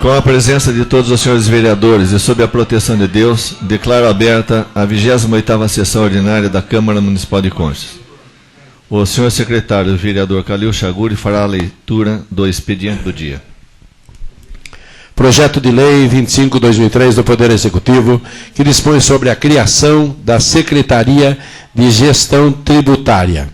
Com a presença de todos os senhores vereadores e sob a proteção de Deus, declaro aberta a 28ª sessão ordinária da Câmara Municipal de Conchas. O senhor secretário, o vereador Calil Chaguri, fará a leitura do expediente do dia. Projeto de Lei 25/2003 do Poder Executivo, que dispõe sobre a criação da Secretaria de Gestão Tributária.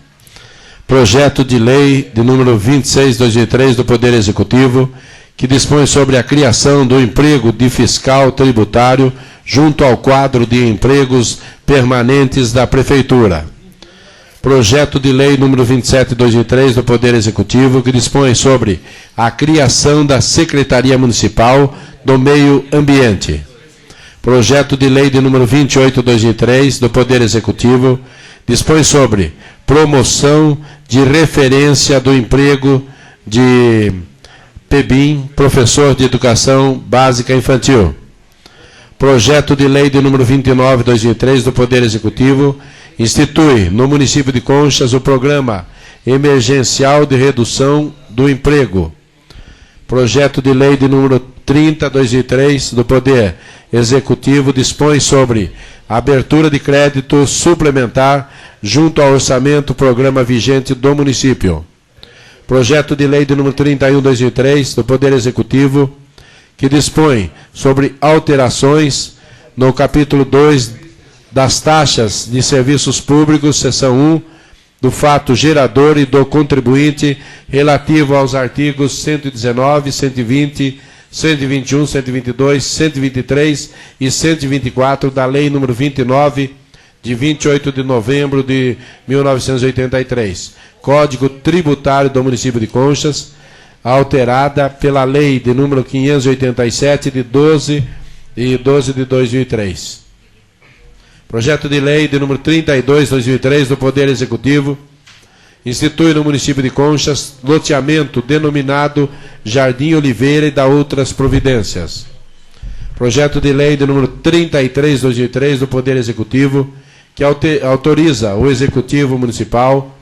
Projeto de Lei de número 26/2003 do Poder Executivo, que dispõe sobre a criação do emprego de fiscal tributário junto ao quadro de empregos permanentes da Prefeitura. Projeto de Lei número 27/2003 do Poder Executivo, que dispõe sobre a criação da Secretaria Municipal do Meio Ambiente. Projeto de Lei de número 28/2003 do Poder Executivo, dispõe sobre promoção de referência do emprego de PEBIM, professor de Educação Básica Infantil. Projeto de Lei de número 29/2003 do Poder Executivo, institui no município de Conchas o Programa Emergencial de Redução do Emprego. Projeto de Lei de número 30/2003 do Poder Executivo dispõe sobre a abertura de crédito suplementar junto ao orçamento programa vigente do município. Projeto de Lei de número 31/2003 do Poder Executivo, que dispõe sobre alterações no capítulo 2 das taxas de serviços públicos, seção 1, do fato gerador e do contribuinte, relativo aos artigos 119, 120, 121, 122, 123 e 124 da Lei número 29, de 28 de novembro de 1983, Código Tributário do município de Conchas, alterada pela Lei de número 587, de 12 de 2003. Projeto de Lei de número 32/2003 do Poder Executivo, institui no município de Conchas loteamento denominado Jardim Oliveira e dá outras providências. Projeto de Lei de número 33/2003 do Poder Executivo, que autoriza o Executivo Municipal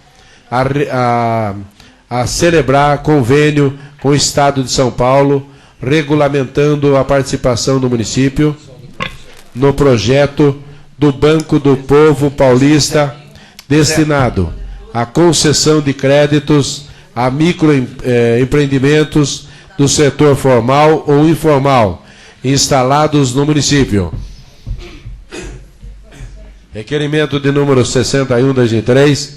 a celebrar convênio com o Estado de São Paulo, regulamentando a participação do município no projeto do Banco do Povo Paulista, destinado à concessão de créditos a microempreendimentos do setor formal ou informal, instalados no município. Requerimento de número 61/2003,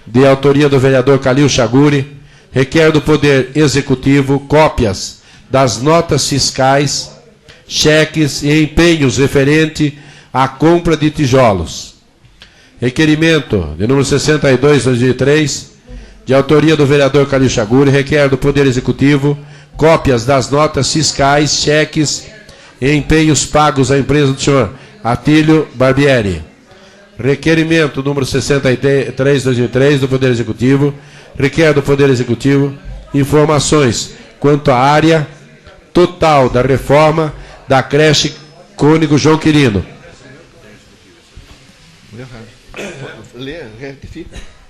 de autoria do vereador Calil Chaguri, requer do Poder Executivo cópias das notas fiscais, cheques e empenhos referente à compra de tijolos. Requerimento de número 62/2003, de autoria do vereador Calil Chaguri, requer do Poder Executivo cópias das notas fiscais, cheques e empenhos pagos à empresa do senhor Atílio Barbieri. Requerimento número 63/2003 do Poder Executivo, requer do Poder Executivo informações quanto à área total da reforma da creche Cônigo João Quirino.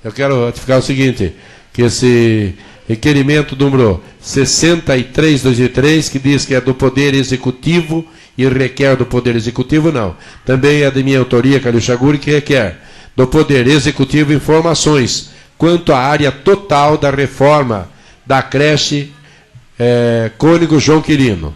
Eu quero ratificar o seguinte, que esse requerimento número 63/2003, que diz que é do Poder Executivo e requer do Poder Executivo, não. Também é de minha autoria, Calil Chaguri, que requer do Poder Executivo informações quanto à área total da reforma da creche Cônigo João Quirino.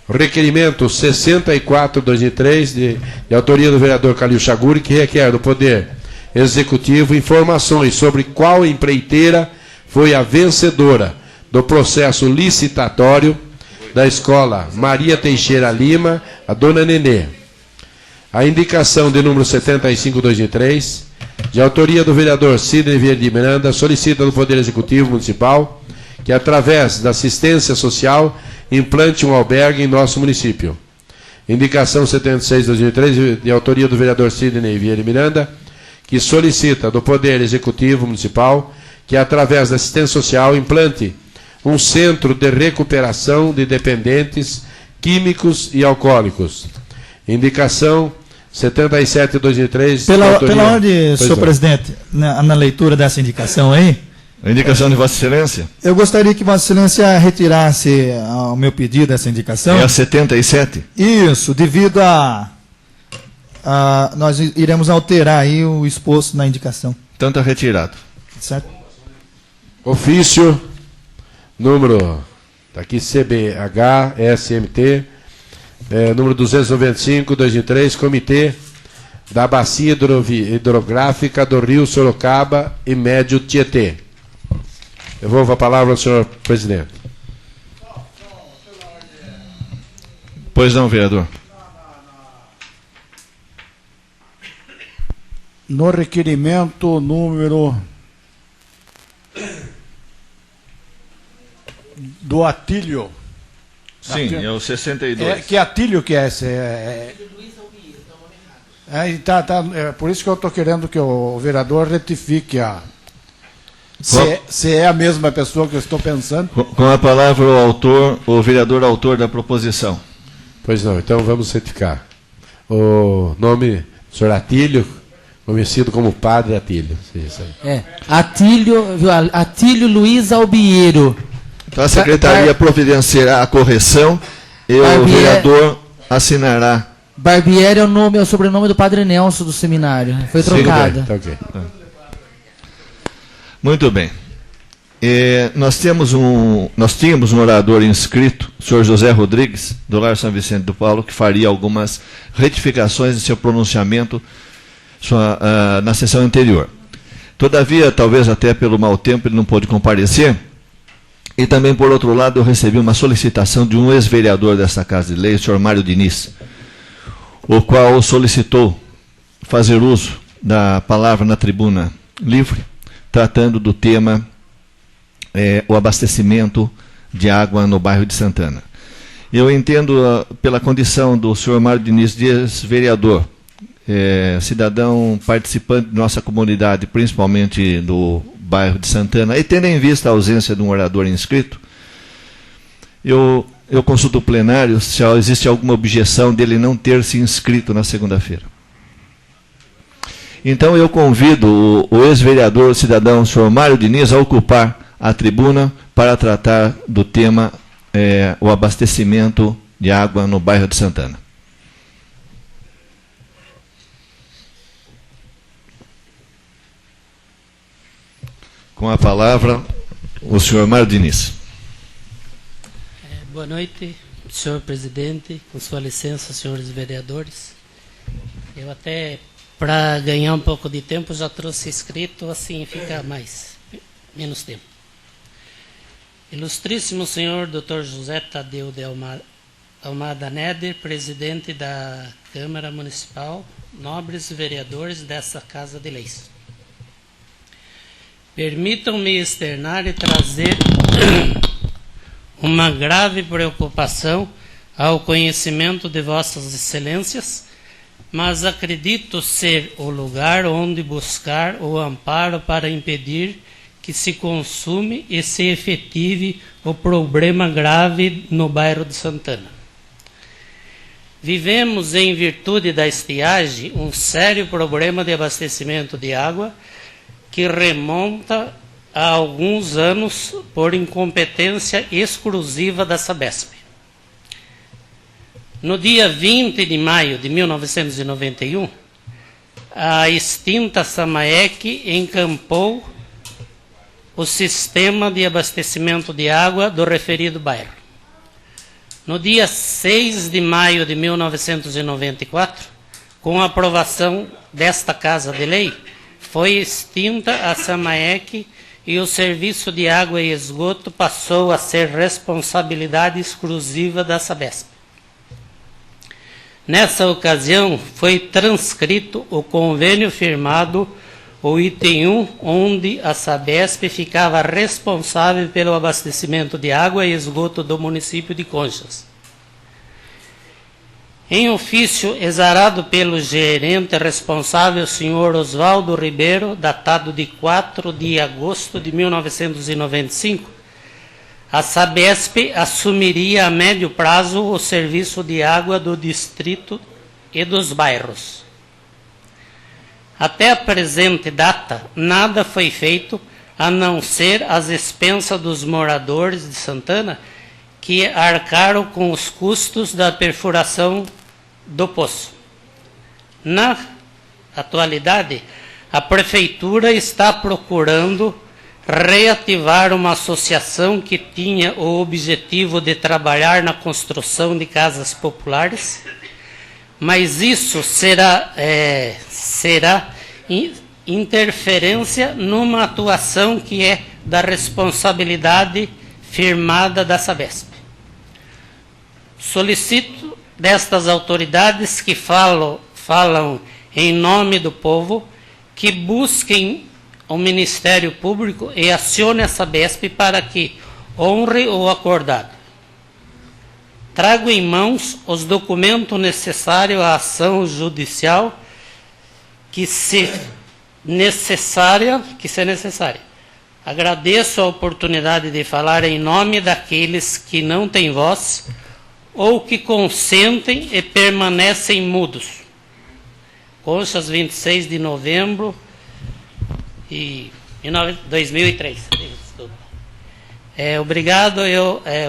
Requerimento 64/2003, de autoria do vereador Calil Chaguri, que requer do Poder Executivo informações sobre qual empreiteira foi a vencedora do processo licitatório da Escola Maria Teixeira Lima, a Dona Nenê. A indicação de número 75/2003, de autoria do vereador Sidney Vieira de Miranda, solicita do Poder Executivo Municipal que, através da assistência social, implante um albergue em nosso município. Indicação 76/2003, de autoria do vereador Sidney Vieira de Miranda, que solicita do Poder Executivo Municipal que, através da assistência social, implante um centro de recuperação de dependentes químicos e alcoólicos. Indicação 77/2003. Pela ordem, senhor presidente, na leitura dessa indicação aí, A indicação de Vossa Excelência? Eu gostaria que Vossa Excelência retirasse o meu pedido, essa indicação. É a 77? Isso, devido nós iremos alterar aí o exposto na indicação. Então está retirado. Certo? Ofício, número, está aqui CBH, SMT, número 295-2003, Comitê da Bacia Hidrográfica do Rio Sorocaba e Médio Tietê. Devolvo a palavra ao senhor presidente. Pois não, vereador. No requerimento número do Atílio. Sim, é o 62. Que Atílio que é esse? Por isso que eu estou querendo que o vereador retifique se é a mesma pessoa que eu estou pensando. Com a palavra o vereador autor da proposição. Pois não, então vamos retificar. O nome, senhor Atílio, conhecido como Padre Atílio. Isso aí. Atílio Luiz Albiero. Então a secretaria providenciará a correção e o vereador assinará. Barbieri é o sobrenome do Padre Nelson do seminário. Foi trocado. Tá ok. Muito bem. Nós tínhamos um orador inscrito, o senhor José Rodrigues, do Lar São Vicente do Paulo, que faria algumas retificações em seu pronunciamento na sessão anterior. Todavia, talvez até pelo mau tempo, ele não pôde comparecer. E também, por outro lado, eu recebi uma solicitação de um ex-vereador desta Casa de Lei, o senhor Mário Diniz, o qual solicitou fazer uso da palavra na tribuna livre, tratando do tema o abastecimento de água no bairro de Santana. Eu entendo, pela condição do senhor Mário Diniz, de ex-vereador, cidadão participante de nossa comunidade, principalmente do bairro de Santana, e tendo em vista a ausência de um orador inscrito, eu consulto o plenário se existe alguma objeção dele não ter se inscrito na segunda-feira. Então eu convido o ex-vereador, o cidadão senhor Mário Diniz, a ocupar a tribuna para tratar do tema o abastecimento de água no bairro de Santana. Com a palavra, o senhor Mário Diniz. Boa noite, senhor presidente, com sua licença, senhores vereadores. Eu até, para ganhar um pouco de tempo, já trouxe escrito, assim fica menos tempo. Ilustríssimo senhor Dr. José Tadeu de Almada Neder, presidente da Câmara Municipal, nobres vereadores dessa Casa de Leis. Permitam-me externar e trazer uma grave preocupação ao conhecimento de Vossas Excelências, mas acredito ser o lugar onde buscar o amparo para impedir que se consume e se efetive o problema grave no bairro de Santana. Vivemos, em virtude da estiagem, um sério problema de abastecimento de água que remonta a alguns anos por incompetência exclusiva da Sabesp. No dia 20 de maio de 1991, a extinta Samaec encampou o sistema de abastecimento de água do referido bairro. No dia 6 de maio de 1994, com a aprovação desta Casa de Lei, foi extinta a Samaec e o serviço de água e esgoto passou a ser responsabilidade exclusiva da Sabesp. Nessa ocasião, foi transcrito o convênio firmado, o item 1, onde a Sabesp ficava responsável pelo abastecimento de água e esgoto do município de Conchas. Em ofício exarado pelo gerente responsável, senhor Oswaldo Ribeiro, datado de 4 de agosto de 1995, a Sabesp assumiria a médio prazo o serviço de água do distrito e dos bairros. Até a presente data, nada foi feito a não ser às expensas dos moradores de Santana, que arcaram com os custos da perfuração do poço. Na atualidade, a Prefeitura está procurando reativar uma associação que tinha o objetivo de trabalhar na construção de casas populares, mas isso será interferência numa atuação que é da responsabilidade firmada da Sabesp. Solicito destas autoridades que falam em nome do povo que busquem o Ministério Público e acione a Sabesp para que honre o acordado. Trago em mãos os documentos necessários à ação judicial que se necessária. Agradeço a oportunidade de falar em nome daqueles que não têm voz ou que consentem e permanecem mudos. Conchas, 26 de novembro de 2003. Obrigado.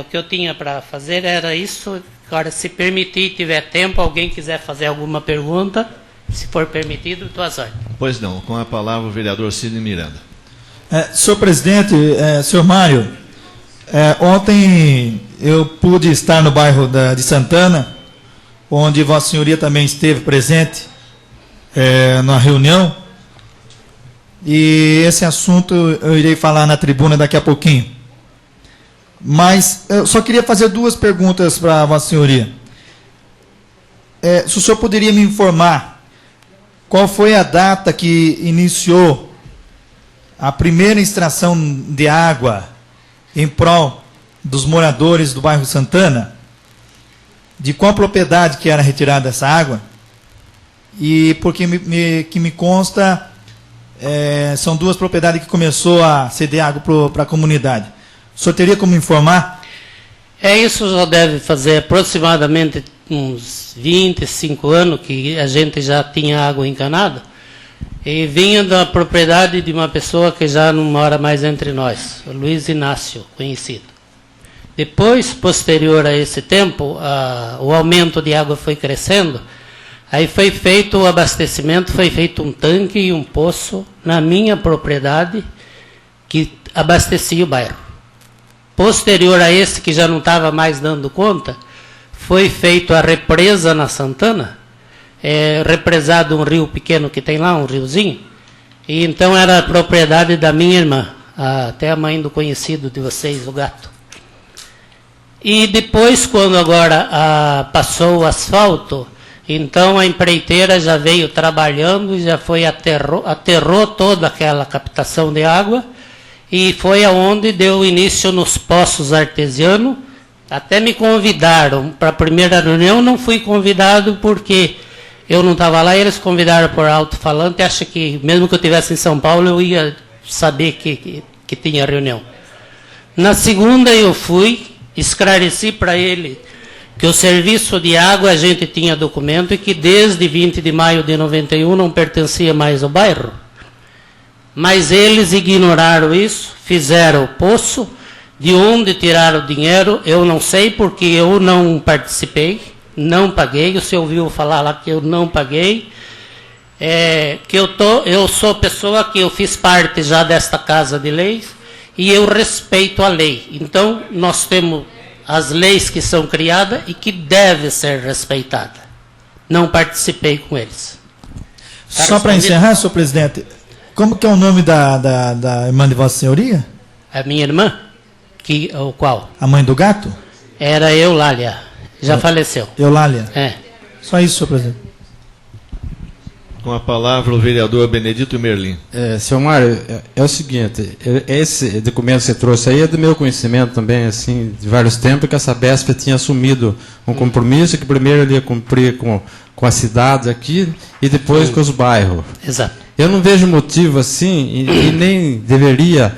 O que eu tinha para fazer era isso. Agora, se permitir, tiver tempo, alguém quiser fazer alguma pergunta, se for permitido, estou às ordens. Pois não. Com a palavra o vereador Sidney Miranda. Senhor presidente, senhor Mário, ontem eu pude estar no bairro de Santana, onde Vossa Senhoria também esteve presente na reunião, e esse assunto eu irei falar na tribuna daqui a pouquinho. Mas eu só queria fazer duas perguntas para Vossa Senhoria. Se o senhor poderia me informar qual foi a data que iniciou a primeira extração de água em prol dos moradores do bairro Santana, de qual propriedade que era retirada essa água, e porque que me consta, são duas propriedades que começou a ceder água para a comunidade. O senhor teria como informar? Isso já deve fazer aproximadamente uns 25 anos que a gente já tinha água encanada, e vinha da propriedade de uma pessoa que já não mora mais entre nós, o Luiz Inácio, conhecido. Depois, posterior a esse tempo, o aumento de água foi crescendo, aí foi feito o abastecimento, foi feito um tanque e um poço na minha propriedade que abastecia o bairro. Posterior a esse, que já não estava mais dando conta, foi feito a represa na Santana, represado um rio pequeno que tem lá, um riozinho, e então era a propriedade da minha irmã, até a mãe do conhecido de vocês, o Gato. E depois, quando agora passou o asfalto, então a empreiteira já veio trabalhando e já foi aterrou toda aquela captação de água, e foi aonde deu início nos poços artesianos. Até me convidaram para a primeira reunião, não fui convidado porque eu não estava lá, e eles convidaram por alto-falante. Acho que mesmo que eu estivesse em São Paulo, eu ia saber que tinha reunião. Na segunda eu fui, esclareci para ele que o serviço de água a gente tinha documento e que desde 20 de maio de 91 não pertencia mais ao bairro. Mas eles ignoraram isso, fizeram o poço. De onde tiraram o dinheiro, eu não sei, porque eu não participei, não paguei. Você ouviu falar lá que eu não paguei. Eu sou pessoa que eu fiz parte já desta Casa de Leis e eu respeito a lei. Então, nós temos as leis que são criadas e que devem ser respeitadas. Não participei com eles. Só para encerrar, senhor presidente, como que é o nome da irmã de Vossa Senhoria? A minha irmã? O qual? A mãe do gato? Era Eulália. Já faleceu. Eulália? Só isso, senhor presidente. Com a palavra o vereador Benedito Merlim. Senhor Mário, é o seguinte, esse documento que você trouxe aí é do meu conhecimento também, assim, de vários tempos, que a Sabesp tinha assumido um compromisso que primeiro ele ia cumprir com as cidades aqui e depois com os bairros. Exato. Eu não vejo motivo assim, e nem deveria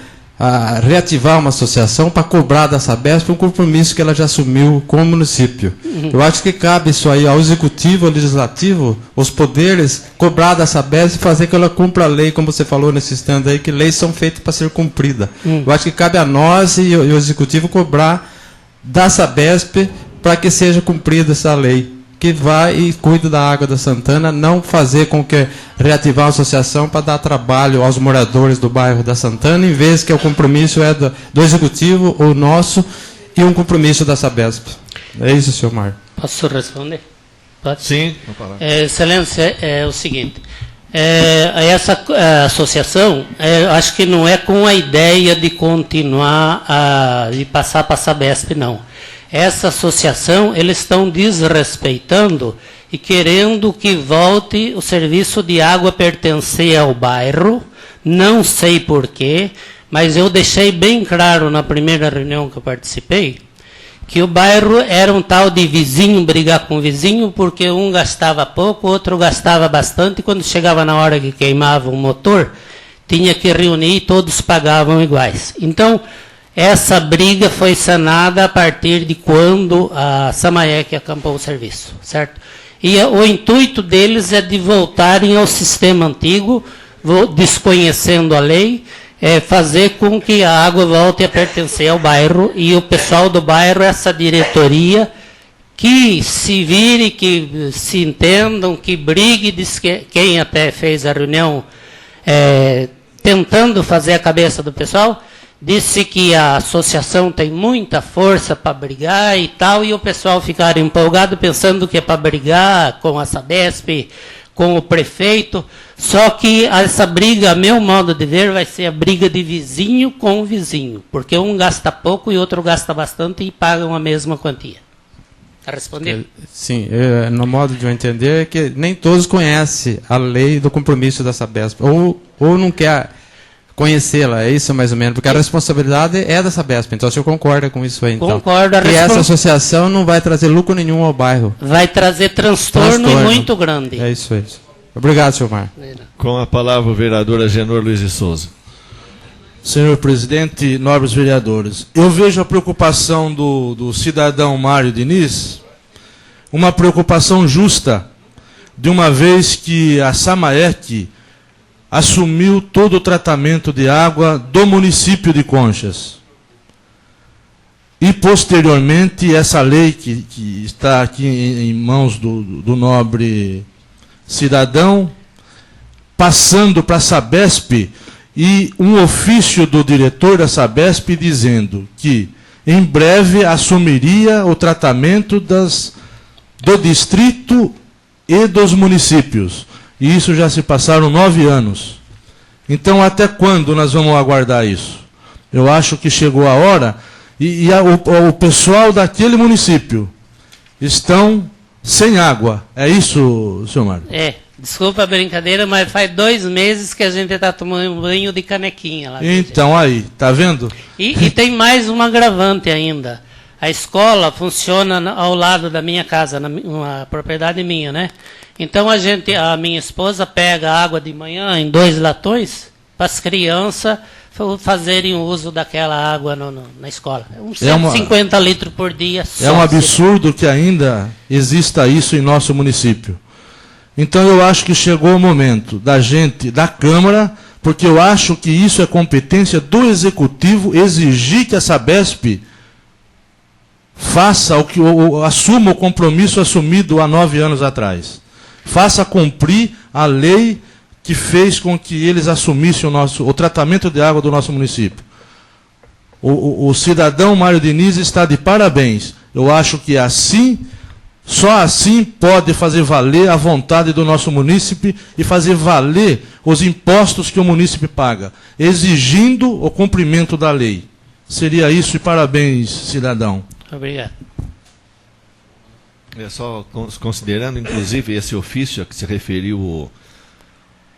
reativar uma associação para cobrar da Sabesp um compromisso que ela já assumiu com o município. Eu acho que cabe isso aí ao Executivo, ao Legislativo, os poderes, cobrar da Sabesp e fazer que ela cumpra a lei, como você falou nesse stand aí, que leis são feitas para ser cumpridas. Eu acho que cabe a nós e o Executivo cobrar da Sabesp para que seja cumprida essa lei, que vai e cuida da água da Santana, não fazer com que reativar a associação para dar trabalho aos moradores do bairro da Santana, em vez que o compromisso é do Executivo, o nosso, e um compromisso da Sabesp. É isso, senhor Mário. Posso responder? Pode? Sim. Excelência, é o seguinte. Essa associação, acho que não é com a ideia de continuar de passar para a Sabesp, não. Essa associação, eles estão desrespeitando e querendo que volte o serviço de água pertencer ao bairro. Não sei porquê, mas eu deixei bem claro na primeira reunião que eu participei, que o bairro era um tal de vizinho brigar com vizinho, porque um gastava pouco, o outro gastava bastante, e quando chegava na hora que queimava o motor, tinha que reunir e todos pagavam iguais. Então, essa briga foi sanada a partir de quando a Samaec acampou o serviço, certo? E o intuito deles é de voltarem ao sistema antigo, desconhecendo a lei, fazer com que a água volte a pertencer ao bairro, e o pessoal do bairro, essa diretoria, que se vire, que se entendam, que brigue, diz que quem até fez a reunião tentando fazer a cabeça do pessoal, disse que a associação tem muita força para brigar e tal, e o pessoal ficar empolgado pensando que é para brigar com a Sabesp, com o prefeito, só que essa briga, a meu modo de ver, vai ser a briga de vizinho com vizinho, porque um gasta pouco e outro gasta bastante e pagam a mesma quantia. Está respondido? Sim, no modo de eu entender é que nem todos conhecem a lei do compromisso da Sabesp, ou não quer conhecê-la, é isso mais ou menos, porque a responsabilidade é da Sabesp, então o senhor concorda com isso aí? Então? Concordo. Que essa associação não vai trazer lucro nenhum ao bairro. Vai trazer transtorno. E muito grande. É isso aí. Obrigado, senhor Mário. Com a palavra o vereador Agenor Luiz de Souza. Senhor presidente, nobres vereadores, eu vejo a preocupação do cidadão Mário Diniz, uma preocupação justa, de uma vez que a Samaec assumiu todo o tratamento de água do município de Conchas. E, posteriormente, essa lei que está aqui em mãos do nobre cidadão, passando para a Sabesp, e um ofício do diretor da Sabesp dizendo que, em breve, assumiria o tratamento do distrito e dos municípios. E isso já se passaram 9 anos. Então, até quando nós vamos aguardar isso? Eu acho que chegou a hora, o pessoal daquele município estão sem água. É isso, senhor Mário? Desculpa a brincadeira, mas faz 2 meses que a gente está tomando banho de canequinha lá. Então, aí, tá vendo? E tem mais um agravante ainda. A escola funciona ao lado da minha casa, numa propriedade minha, né? Então a minha esposa pega a água de manhã em 2 latões para as crianças fazerem uso daquela água na escola. Uns 150 litros por dia. É um absurdo que ainda exista isso em nosso município. Então eu acho que chegou o momento da gente, da Câmara, porque eu acho que isso é competência do Executivo, exigir que a Sabesp faça assuma o compromisso assumido há 9 anos atrás. Faça cumprir a lei que fez com que eles assumissem o tratamento de água do nosso município. O cidadão Mário Diniz está de parabéns. Eu acho que só assim pode fazer valer a vontade do nosso munícipe e fazer valer os impostos que o munícipe paga, exigindo o cumprimento da lei. Seria isso e parabéns, cidadão. Obrigado. Só considerando, inclusive, esse ofício a que se referiu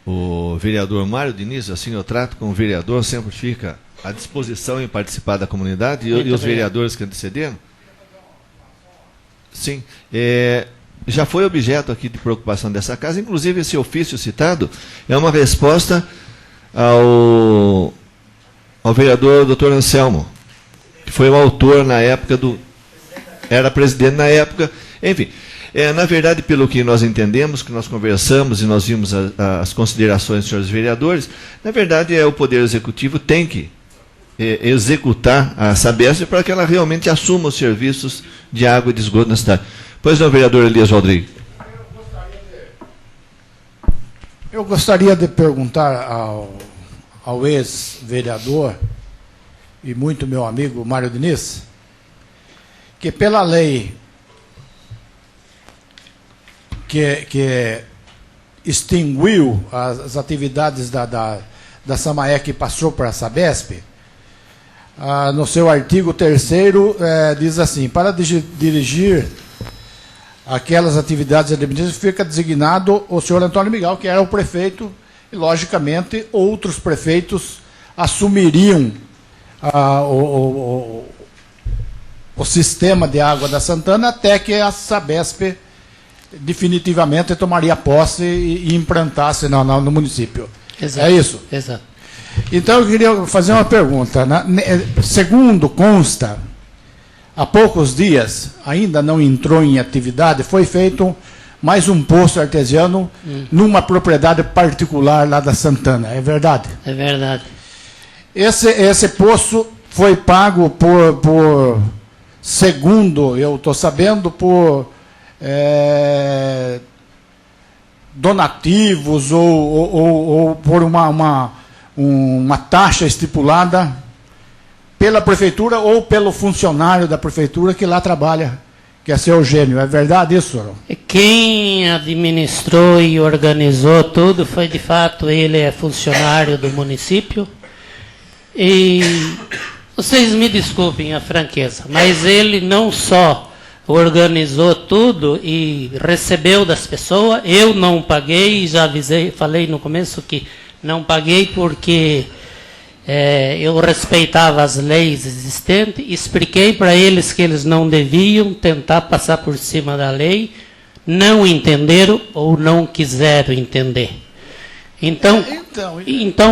o vereador Mário Diniz, assim eu trato com o vereador, sempre fica à disposição em participar da comunidade, e os vereadores que antecederam. Sim, já foi objeto aqui de preocupação dessa casa, inclusive esse ofício citado é uma resposta ao vereador Dr. Anselmo, que foi o autor na época era presidente na época, enfim. Na verdade, pelo que nós entendemos, que nós conversamos e nós vimos as considerações dos senhores vereadores, na verdade, o Poder Executivo tem que executar a Sabesp para que ela realmente assuma os serviços de água e de esgoto na cidade. Pois não, vereador Elias Rodrigues. Eu gostaria de perguntar ao ex-vereador e muito meu amigo Mário Diniz, que pela lei que extinguiu as atividades da SAMAEC e passou para a Sabesp, no seu artigo 3º diz assim: para dirigir aquelas atividades administrativas fica designado o senhor Antônio Miguel, que era o prefeito, e logicamente outros prefeitos assumiriam o sistema de água da Santana até que a Sabesp definitivamente tomaria posse e implantasse no município. Exato. É isso? Exato. Então eu queria fazer uma pergunta. Segundo consta, há poucos dias, ainda não entrou em atividade, foi feito mais um poço artesiano numa propriedade particular lá da Santana. É verdade? É verdade. Esse poço foi pago por segundo eu estou sabendo, por donativos ou por uma taxa estipulada pela prefeitura ou pelo funcionário da prefeitura que lá trabalha, que é seu Eugênio. É verdade isso, senhor? Quem administrou e organizou tudo foi, de fato, ele é funcionário do município. E vocês me desculpem a franqueza, mas ele não só organizou tudo e recebeu das pessoas. Eu não paguei, já avisei, falei no começo que não paguei porque eu respeitava as leis existentes, expliquei para eles que eles não deviam tentar passar por cima da lei, não entenderam ou não quiseram entender. Então,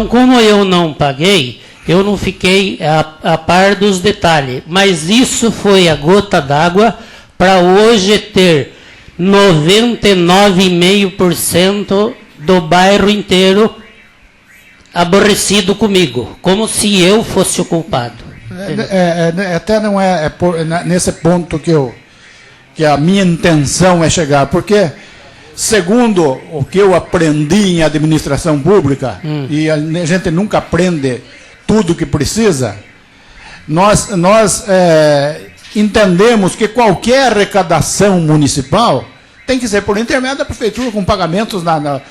como eu não paguei, eu não fiquei a par dos detalhes, mas isso foi a gota d'água para hoje ter 99,5% do bairro inteiro aborrecido comigo, como se eu fosse o culpado. Até não é nesse ponto que a minha intenção é chegar, porque, segundo o que eu aprendi em administração pública, e a gente nunca aprende tudo que precisa, nós entendemos que qualquer arrecadação municipal tem que ser por intermédio da prefeitura, com pagamentos na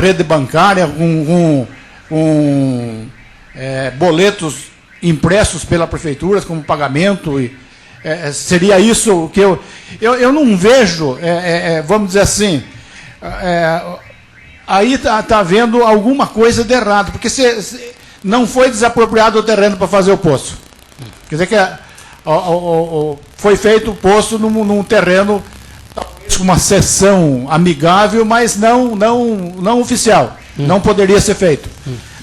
rede bancária, com boletos impressos pela prefeitura como pagamento. Seria isso que eu não vejo, vamos dizer assim, aí está havendo alguma coisa de errado, porque se não foi desapropriado o terreno para fazer o poço. Quer dizer que foi feito o poço num terreno com uma cessão amigável, mas não oficial. Não poderia ser feito.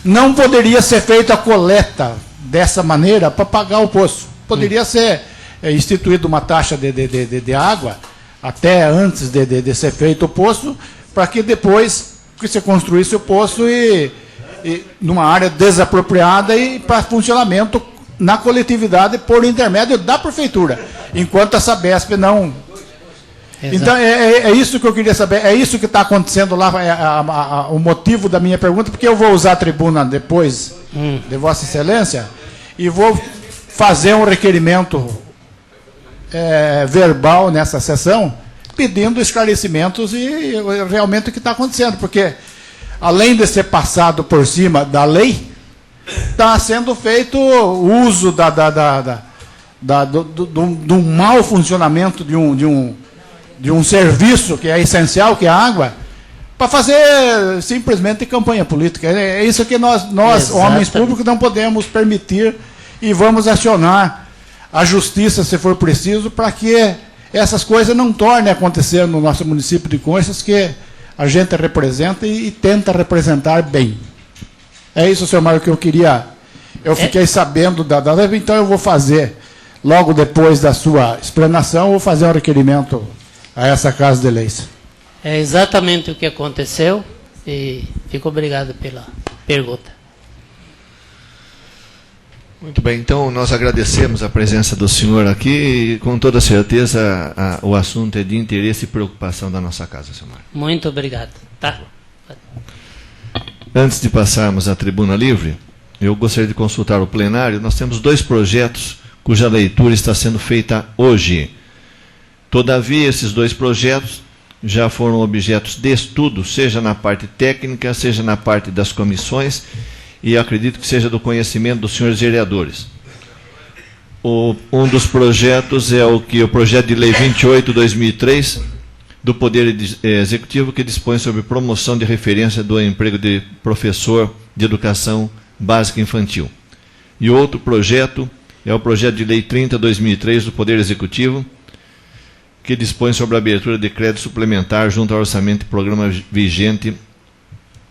Não poderia ser feita a coleta dessa maneira para pagar o poço. Poderia ser instituída uma taxa de água até antes de ser feito o poço, para que depois que você construísse o poço e numa área desapropriada e para funcionamento na coletividade por intermédio da prefeitura, enquanto a Sabesp não. Exato. Então, é isso que eu queria saber, é isso que está acontecendo lá, o motivo da minha pergunta, porque eu vou usar a tribuna depois de Vossa Excelência e vou fazer um requerimento verbal nessa sessão, pedindo esclarecimentos e realmente o que está acontecendo, porque além de ser passado por cima da lei, está sendo feito uso do mau funcionamento de um serviço que é essencial, que é a água, para fazer simplesmente campanha política. É isso que nós homens públicos, não podemos permitir, e vamos acionar a justiça, se for preciso, para que essas coisas não tornem a acontecer no nosso município de Conchas, que a gente representa e tenta representar bem. É isso, senhor Mário, que eu queria. Eu fiquei sabendo da data, então eu vou fazer, logo depois da sua explanação, eu vou fazer um requerimento a essa Casa de Leis. É exatamente o que aconteceu e fico obrigado pela pergunta. Muito bem, então nós agradecemos a presença do senhor aqui e com toda certeza o assunto é de interesse e preocupação da nossa casa, senhor Mário. Muito obrigado. Tá. Antes de passarmos à tribuna livre, eu gostaria de consultar o plenário. Nós temos 2 projetos cuja leitura está sendo feita hoje. Todavia, esses 2 projetos já foram objetos de estudo, seja na parte técnica, seja na parte das comissões, e acredito que seja do conhecimento dos senhores vereadores. Um dos projetos é o projeto de lei 28/2003, do Poder Executivo, que dispõe sobre promoção de referência do emprego de professor de educação básica infantil. E outro projeto é o projeto de lei 30/2003, do Poder Executivo, que dispõe sobre a abertura de crédito suplementar junto ao orçamento e programa vigente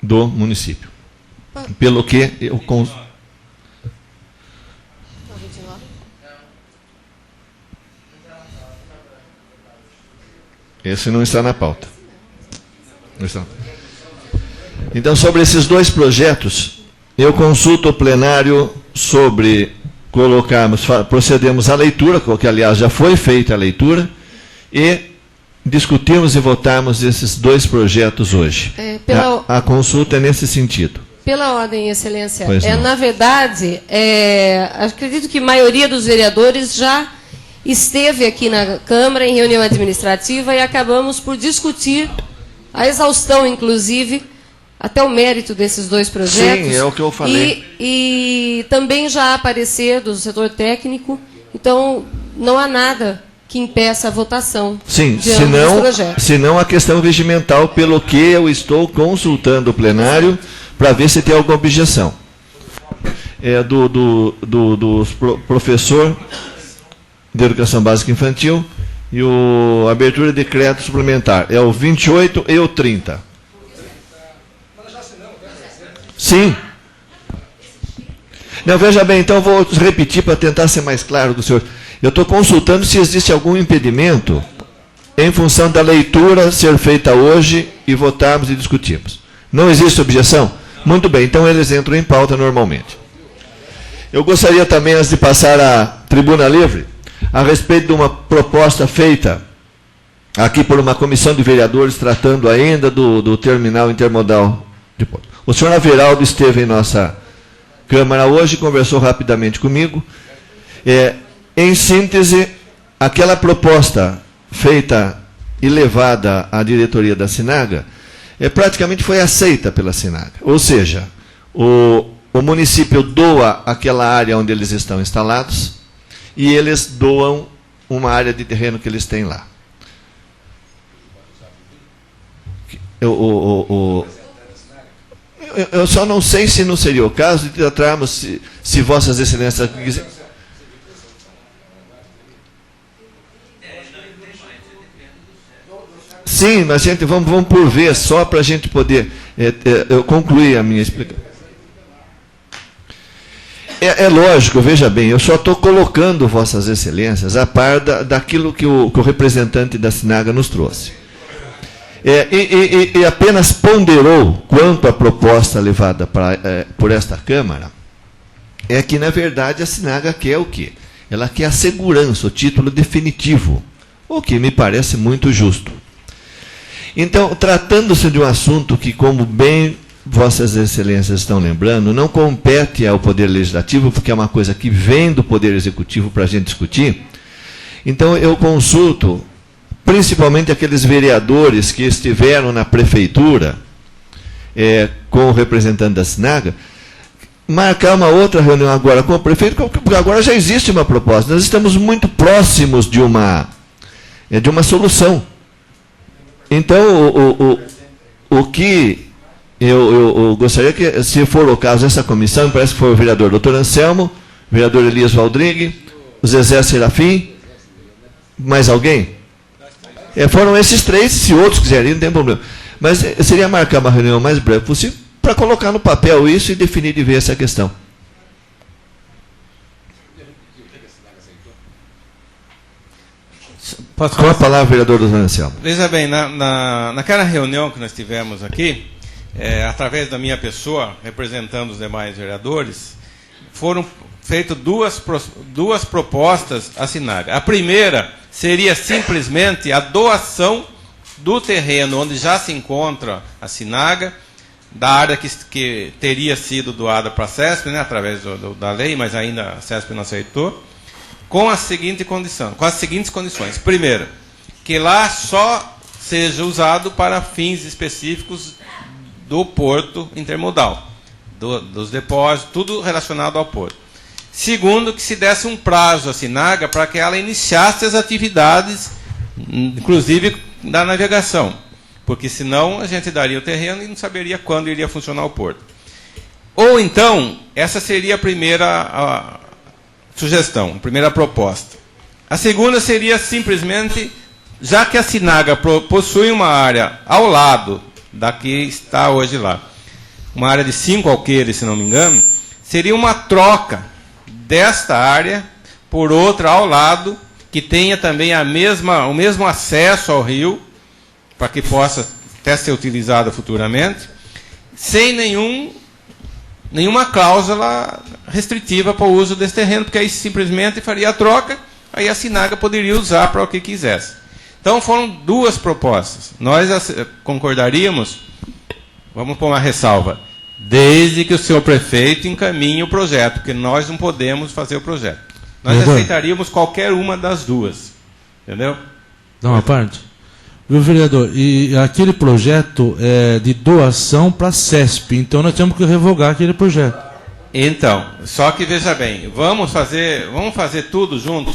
do município. Pelo que eu... Esse não está na pauta. Não está. Então, sobre esses 2 projetos, eu consulto o plenário sobre procedemos à leitura, que aliás já foi feita a leitura, e discutimos e votarmos esses 2 projetos hoje. A consulta é nesse sentido. Pela ordem, Excelência. Na verdade, acredito que a maioria dos vereadores já esteve aqui na Câmara em reunião administrativa e acabamos por discutir a exaustão, inclusive, até o mérito desses 2 projetos. Sim, é o que eu falei. E também já aparecer do setor técnico, então não há nada que impeça a votação de ambos os projetos. Senão a questão regimental, pelo que eu estou consultando o plenário, para ver se tem alguma objeção. É do professor de educação básica infantil e a abertura de crédito suplementar. É o 28 e o 30. Sim. Não, veja bem, então eu vou repetir para tentar ser mais claro com o senhor. Eu estou consultando se existe algum impedimento em função da leitura ser feita hoje e votarmos e discutirmos. Não existe objeção? Muito bem, então eles entram em pauta normalmente. Eu gostaria também, antes de passar à tribuna livre, a respeito de uma proposta feita aqui por uma comissão de vereadores tratando ainda do terminal intermodal de Porto. O senhor Averaldo esteve em nossa Câmara hoje, conversou rapidamente comigo. Em síntese, aquela proposta feita e levada à diretoria da Sinaga, praticamente foi aceita pela Sinaga. Ou seja, o município doa aquela área onde eles estão instalados e eles doam uma área de terreno que eles têm lá. Eu só não sei se não seria o caso de tratarmos, se Vossas Excelências quiserem. Sim, mas gente, vamos por vez, só para a gente poder eu concluir a minha explicação. É lógico, veja bem, eu só estou colocando Vossas Excelências a par daquilo que o representante da Sinaga nos trouxe. E apenas ponderou quanto à proposta levada por esta Câmara, que, na verdade, a Sinaga quer o quê? Ela quer a segurança, o título definitivo, o que me parece muito justo. Então, tratando-se de um assunto que, como bem Vossas Excelências estão lembrando, não compete ao Poder Legislativo, porque é uma coisa que vem do Poder Executivo para a gente discutir, então eu consulto principalmente aqueles vereadores que estiveram na prefeitura com o representante da Sinaga, marcar uma outra reunião agora com o prefeito, porque agora já existe uma proposta. Nós estamos muito próximos de uma solução. Então, o que eu gostaria que, se for o caso, essa comissão, parece que foi o vereador Dr. Anselmo, o vereador Elias Valdrigue, o Zezé Serafim, mais alguém? Foram esses 3, se outros quiserem, não tem problema. Mas seria marcar uma reunião mais breve possível, para colocar no papel isso e definir de vez essa questão. Posso Com a palavra, vereador dos Anselmo. Veja bem, naquela reunião que nós tivemos aqui, através da minha pessoa, representando os demais vereadores, foram feitas duas propostas à SINAGA. A primeira seria simplesmente a doação do terreno onde já se encontra a SINAGA, da área que teria sido doada para a CESP, né, através da lei, mas ainda a CESP não aceitou, com a seguinte condição, com as seguintes condições. Primeiro, que lá só seja usado para fins específicos do porto intermodal, dos depósitos, tudo relacionado ao porto. Segundo, que se desse um prazo à SINAGA para que ela iniciasse as atividades, inclusive da navegação, porque senão a gente daria o terreno e não saberia quando iria funcionar o porto. Ou então, essa seria a primeira sugestão, a primeira proposta. A segunda seria simplesmente, já que a SINAGA possui uma área ao lado da que está hoje lá, uma área de 5 alqueires, se não me engano, seria uma troca desta área por outra ao lado, que tenha também o mesmo acesso ao rio, para que possa até ser utilizada futuramente, sem nenhuma cláusula restritiva para o uso desse terreno, porque aí simplesmente faria a troca, aí a SINAGA poderia usar para o que quisesse. Então foram duas propostas. Nós concordaríamos, vamos pôr uma ressalva, desde que o senhor prefeito encaminhe o projeto, porque nós não podemos fazer o projeto. Nós aceitaríamos qualquer uma das duas. Entendeu? Dá uma parte. Viu, vereador? E aquele projeto é de doação para a CESP, então nós temos que revogar aquele projeto. Então, só que veja bem, vamos fazer tudo junto.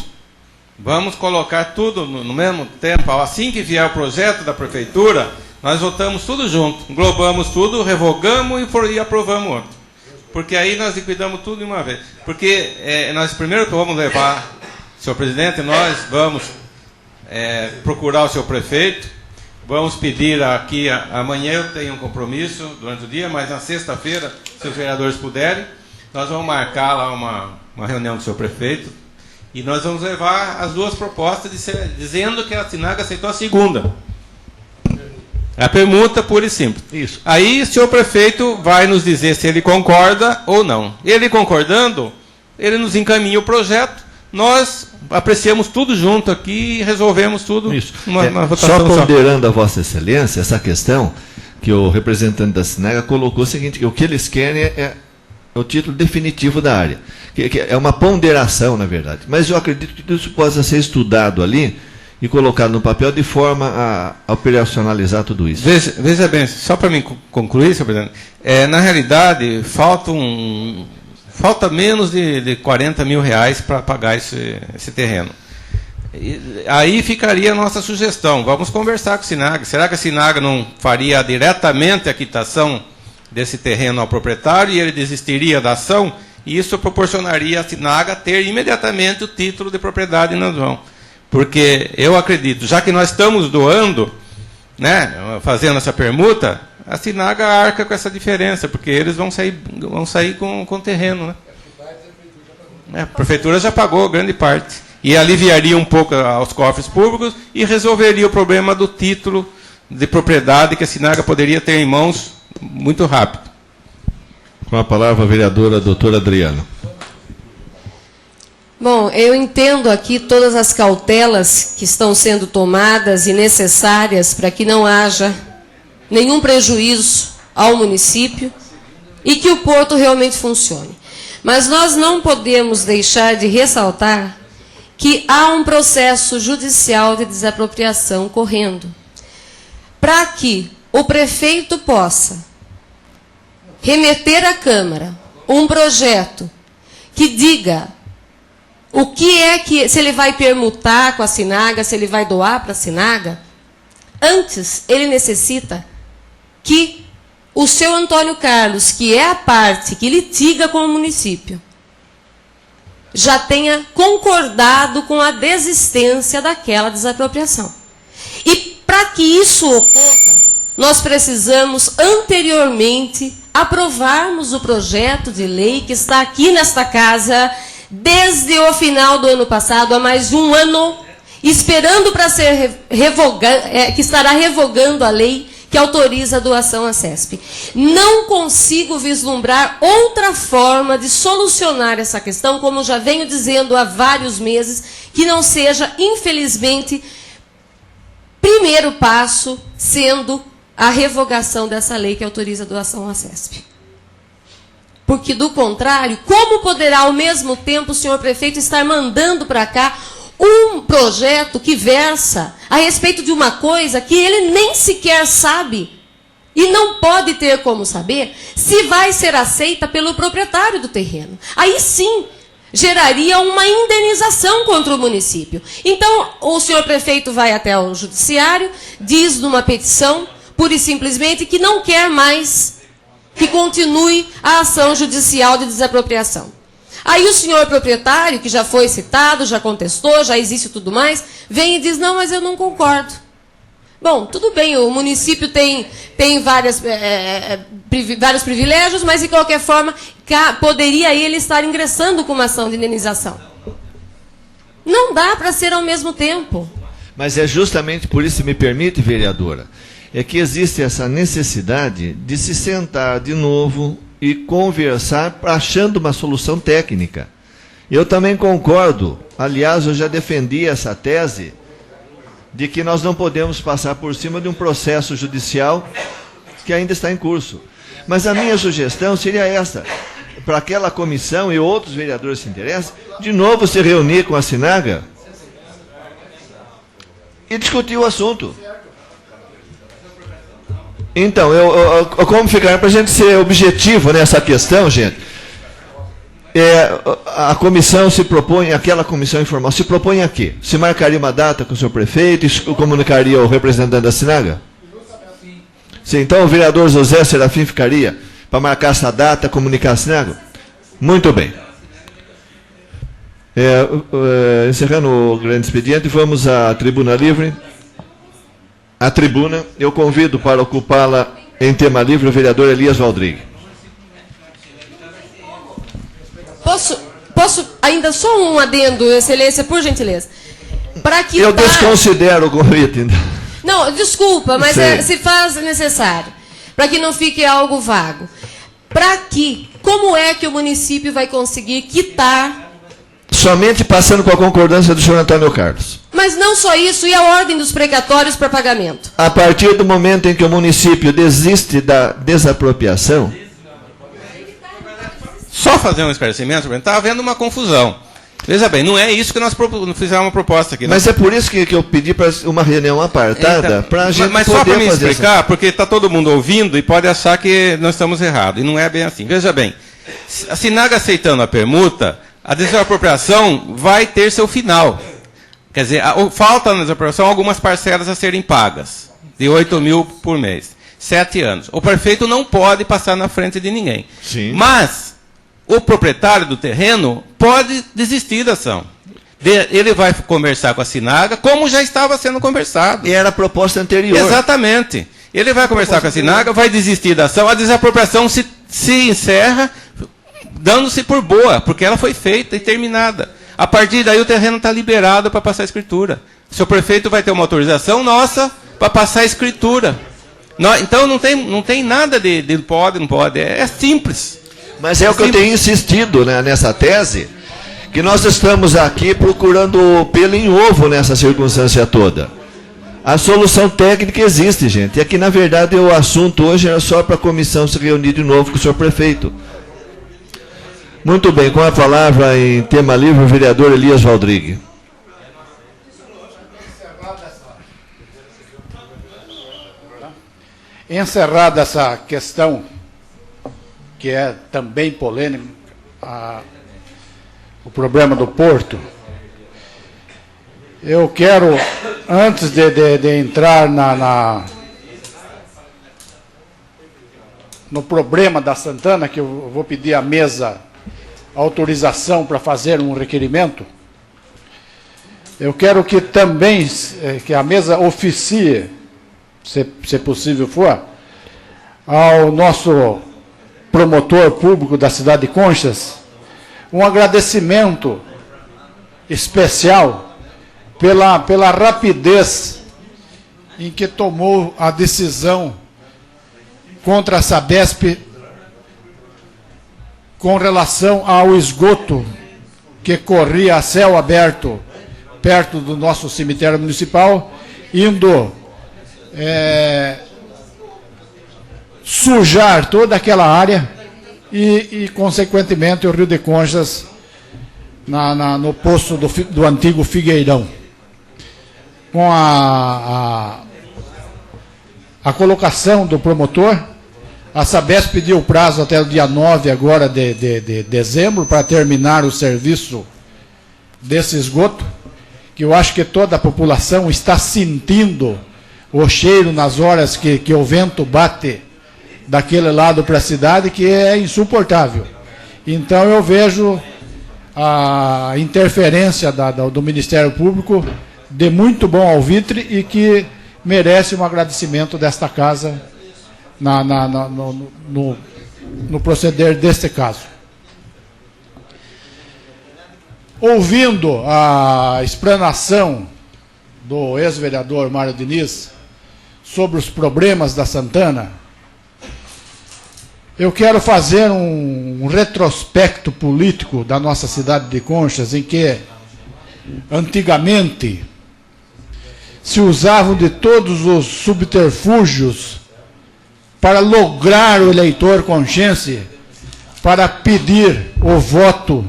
Vamos colocar tudo no mesmo tempo. Assim que vier o projeto da prefeitura, nós votamos tudo junto, englobamos tudo, revogamos e aprovamos outro. Porque aí nós liquidamos tudo de uma vez. Porque nós primeiro que vamos levar, senhor presidente, nós vamos procurar o senhor prefeito, vamos pedir aqui, amanhã eu tenho um compromisso durante o dia, mas na sexta-feira, se os vereadores puderem, nós vamos marcar lá uma reunião com o senhor prefeito e nós vamos levar as duas propostas dizendo que a SINAGA aceitou a segunda. A permuta pura e simples. Isso. Aí o senhor prefeito vai nos dizer se ele concorda ou não. Ele concordando, ele nos encaminha o projeto, nós apreciamos tudo junto aqui e resolvemos tudo. Isso. Uma votação só ponderando a Vossa Excelência, essa questão que o representante da SINAGA colocou o seguinte, que o que eles querem é o título definitivo da área. Que é uma ponderação, na verdade. Mas eu acredito que isso possa ser estudado ali e colocado no papel de forma a operacionalizar tudo isso. Veja bem, só para mim concluir, senhor presidente, na realidade, falta menos de 40 mil reais para pagar esse terreno. Aí ficaria a nossa sugestão, vamos conversar com a SINAGA. Será que a SINAGA não faria diretamente a quitação desse terreno ao proprietário e ele desistiria da ação? E isso proporcionaria a SINAGA ter imediatamente o título de propriedade nas mãos. Porque eu acredito, já que nós estamos doando, né, fazendo essa permuta, a SINAGA arca com essa diferença, porque eles vão sair com o terreno. Né? A prefeitura já pagou grande parte. E aliviaria um pouco aos cofres públicos e resolveria o problema do título de propriedade que a SINAGA poderia ter em mãos muito rápido. Com a palavra a vereadora doutora Adriana. Bom, eu entendo aqui todas as cautelas que estão sendo tomadas e necessárias para que não haja nenhum prejuízo ao município e que o porto realmente funcione. Mas nós não podemos deixar de ressaltar que há um processo judicial de desapropriação correndo. Para que o prefeito possa remeter à Câmara um projeto que diga o que é que, se ele vai permutar com a SINAGA, se ele vai doar para a SINAGA, antes ele necessita que o seu Antônio Carlos, que é a parte que litiga com o município, já tenha concordado com a desistência daquela desapropriação. E para que isso ocorra, nós precisamos anteriormente aprovarmos o projeto de lei que está aqui nesta casa desde o final do ano passado, há mais de um ano, esperando para ser que estará revogando a lei que autoriza a doação à CESP. Não consigo vislumbrar outra forma de solucionar essa questão, como já venho dizendo há vários meses, que não seja, infelizmente, primeiro passo sendo a revogação dessa lei que autoriza a doação à CESP. Porque, do contrário, como poderá, ao mesmo tempo, o senhor prefeito estar mandando para cá um projeto que versa a respeito de uma coisa que ele nem sequer sabe e não pode ter como saber se vai ser aceita pelo proprietário do terreno? Aí sim geraria uma indenização contra o município. Então, o senhor prefeito vai até o judiciário, diz numa petição, pura e simplesmente, que não quer mais que continue a ação judicial de desapropriação. Aí o senhor proprietário, que já foi citado, já contestou, já existe tudo mais, vem e diz, não, mas eu não concordo. Bom, tudo bem, o município tem vários privilégios, mas, de qualquer forma, poderia ele estar ingressando com uma ação de indenização. Não dá para ser ao mesmo tempo. Mas é justamente por isso, me permite, vereadora, é que existe essa necessidade de se sentar de novo e conversar achando uma solução técnica. Eu também concordo, aliás, eu já defendi essa tese de que nós não podemos passar por cima de um processo judicial que ainda está em curso. Mas a minha sugestão seria esta, para aquela comissão e outros vereadores se interessam, de novo se reunir com a Sinaga e discutir o assunto. Então, como ficar, para a gente ser objetivo nessa questão, gente, a comissão se propõe, aquela comissão informal, se propõe a quê? Se marcaria uma data com o senhor prefeito e comunicaria o representante da Sinaga? Sim, então o vereador José Serafim ficaria para marcar essa data, comunicar a Sinaga? Muito bem. Encerrando o grande expediente, vamos à tribuna livre. A tribuna, eu convido para ocupá-la em tema livre o vereador Elias Valdrigue. Posso ainda só um adendo, excelência, por gentileza? Eu desconsidero o convite. Não, desculpa, mas se faz necessário, para que não fique algo vago. Como é que o município vai conseguir quitar? Somente passando com a concordância do senhor Antônio Carlos. Mas não só isso, e a ordem dos precatórios para pagamento? A partir do momento em que o município desiste da desapropriação... Só fazer um esclarecimento, está havendo uma confusão. Veja bem, não é isso que nós fizemos uma proposta aqui. Mas é por isso que eu pedi para uma reunião apartada, para a gente poder fazer... Mas só para me explicar, porque está todo mundo ouvindo e pode achar que nós estamos errados, e não é bem assim. Veja bem, a Sinaga aceitando a permuta, a desapropriação vai ter seu final. Quer dizer, falta na desapropriação algumas parcelas a serem pagas, de 8 mil por mês, 7 anos. O prefeito não pode passar na frente de ninguém. Sim. Mas o proprietário do terreno pode desistir da ação. Ele vai conversar com a Sinaga, como já estava sendo conversado. E era a proposta anterior. Exatamente. Ele vai conversar com a Sinaga, vai desistir da ação, a desapropriação se encerra, dando-se por boa, porque ela foi feita e terminada. A partir daí o terreno está liberado para passar a escritura. O seu prefeito vai ter uma autorização nossa para passar a escritura. Então não tem nada de pode, não pode. É simples. Mas é o que eu tenho insistido, né, nessa tese, que nós estamos aqui procurando pelo em ovo nessa circunstância toda. A solução técnica existe, gente. É que, na verdade, o assunto hoje era só para a comissão se reunir de novo com o senhor prefeito. Muito bem, com a palavra em tema livre, o vereador Elias Valdrigue. Encerrada essa questão, que é também polêmica, o problema do porto, eu quero, antes de entrar no problema da Santana, que eu vou pedir à mesa autorização para fazer um requerimento, eu quero que também que a mesa oficie, se possível for, ao nosso promotor público da cidade de Conchas, um agradecimento especial pela rapidez em que tomou a decisão contra a Sabesp com relação ao esgoto que corria a céu aberto perto do nosso cemitério municipal, indo sujar toda aquela área e consequentemente, o Rio de Conchas no poço do antigo Figueirão. Com a colocação do promotor, a Sabesp pediu prazo até o dia 9 agora de dezembro para terminar o serviço desse esgoto, que eu acho que toda a população está sentindo o cheiro nas horas que o vento bate daquele lado para a cidade, que é insuportável. Então eu vejo a interferência do Ministério Público de muito bom alvitre e que merece um agradecimento desta casa no proceder deste caso. Ouvindo a explanação do ex-vereador Mário Diniz sobre os problemas da Santana, eu quero fazer um retrospecto político da nossa cidade de Conchas, em que antigamente se usavam de todos os subterfúgios para lograr o eleitor conchense, para pedir o voto,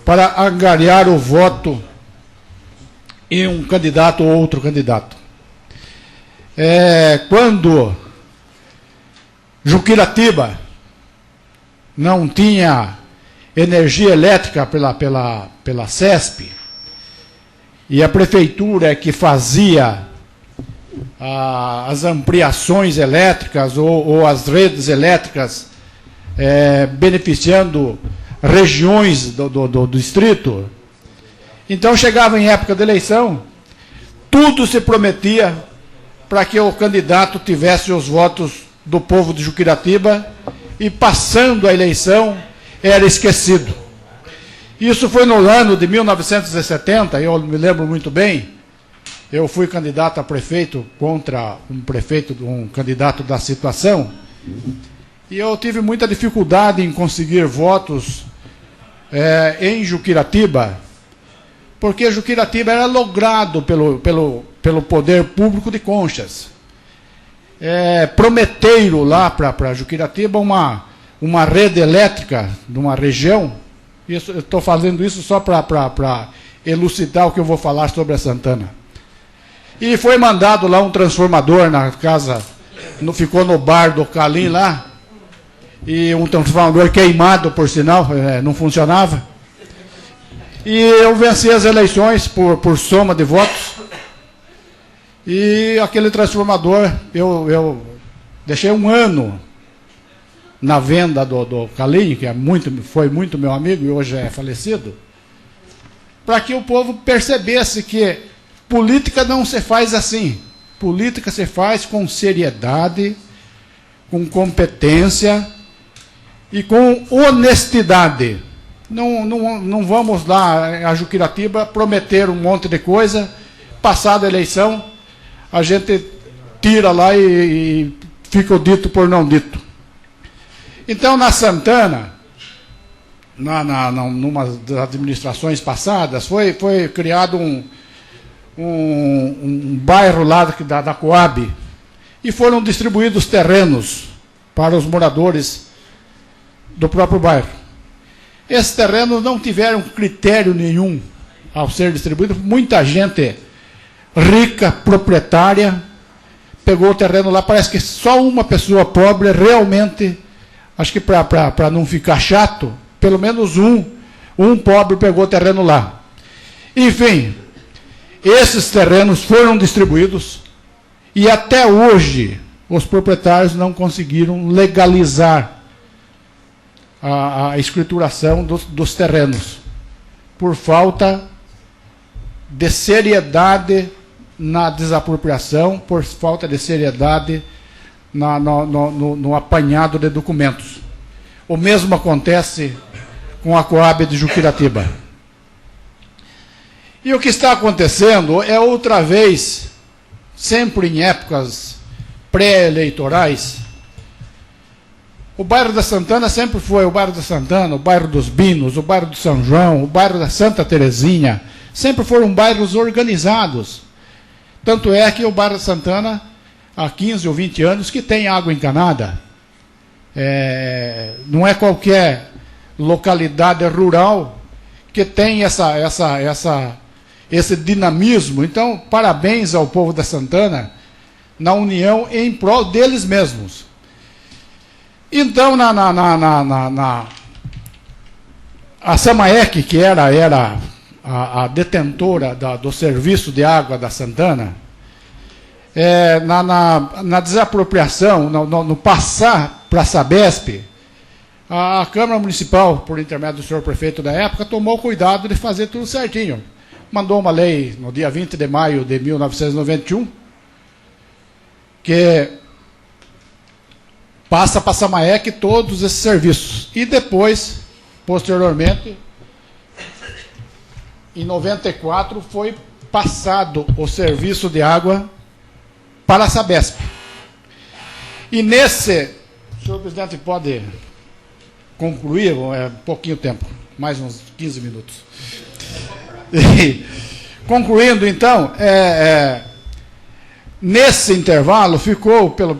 para angariar o voto em um candidato ou outro candidato. Quando Juquiratiba não tinha energia elétrica pela CESP, e a prefeitura que fazia as ampliações elétricas ou as redes elétricas, beneficiando regiões do distrito. Então chegava em época de eleição, tudo se prometia para que o candidato tivesse os votos do povo de Juquiratiba, e passando a eleição era esquecido. Isso foi no ano de 1970, eu me lembro muito bem. Eu fui candidato a prefeito contra um candidato da situação, e eu tive muita dificuldade em conseguir votos em Juquiratiba, porque Juquiratiba era logrado pelo poder público de Conchas. Prometeram lá para Juquiratiba uma rede elétrica de uma região. Isso, eu estou fazendo isso só para elucidar o que eu vou falar sobre a Santana. E foi mandado lá um transformador na casa, ficou no bar do Calim lá, e um transformador queimado, por sinal, não funcionava. E eu venci as eleições por soma de votos. E aquele transformador, eu deixei um ano na venda do Calim, que foi muito meu amigo e hoje é falecido, para que o povo percebesse que política não se faz assim. Política se faz com seriedade, com competência e com honestidade. Não vamos lá a Juquiratiba prometer um monte de coisa, passada a eleição, a gente tira lá e fica o dito por não dito. Então, na Santana, numa das administrações passadas, foi criado um bairro lá da Coab, e foram distribuídos terrenos para os moradores do próprio bairro. Esses terrenos não tiveram critério nenhum ao ser distribuídos. Muita gente rica, proprietária, pegou o terreno lá. Parece que só uma pessoa pobre realmente, acho que para não ficar chato, pelo menos um pobre pegou o terreno lá. Enfim, esses terrenos foram distribuídos e até hoje os proprietários não conseguiram legalizar a escrituração dos terrenos, por falta de seriedade na desapropriação, por falta de seriedade no apanhado de documentos. O mesmo acontece com a Coab de Juquiratiba. E o que está acontecendo é outra vez, sempre em épocas pré-eleitorais, o bairro da Santana sempre foi o bairro da Santana, o bairro dos Binos, o bairro do São João, o bairro da Santa Terezinha, sempre foram bairros organizados. Tanto é que o bairro da Santana, há 15 ou 20 anos, que tem água encanada. Não é qualquer localidade rural que tem esse dinamismo. Então, parabéns ao povo da Santana, na união em prol deles mesmos. Então, a Samaec, que era a detentora do serviço de água da Santana, na desapropriação, no passar para a Sabesp, a Câmara Municipal, por intermédio do senhor prefeito da época, tomou cuidado de fazer tudo certinho. Mandou uma lei no dia 20 de maio de 1991, que passa para a Samaec todos esses serviços. E depois, posteriormente, em 94, foi passado o serviço de água para a Sabesp. E nesse, o senhor presidente pode concluir, pouquinho tempo, mais uns 15 minutos. E, concluindo, então, nesse intervalo ficou pela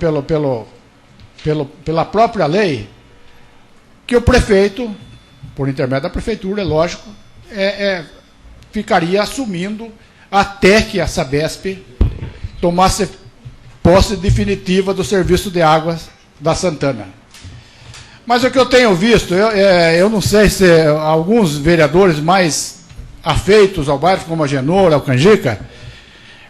própria lei que o prefeito, por intermédio da prefeitura, é lógico, ficaria assumindo até que a Sabesp tomasse posse definitiva do serviço de águas da Santana. Mas o que eu tenho visto, eu não sei se alguns vereadores mais afeitos ao bairro, como a Genor, ao Canjica,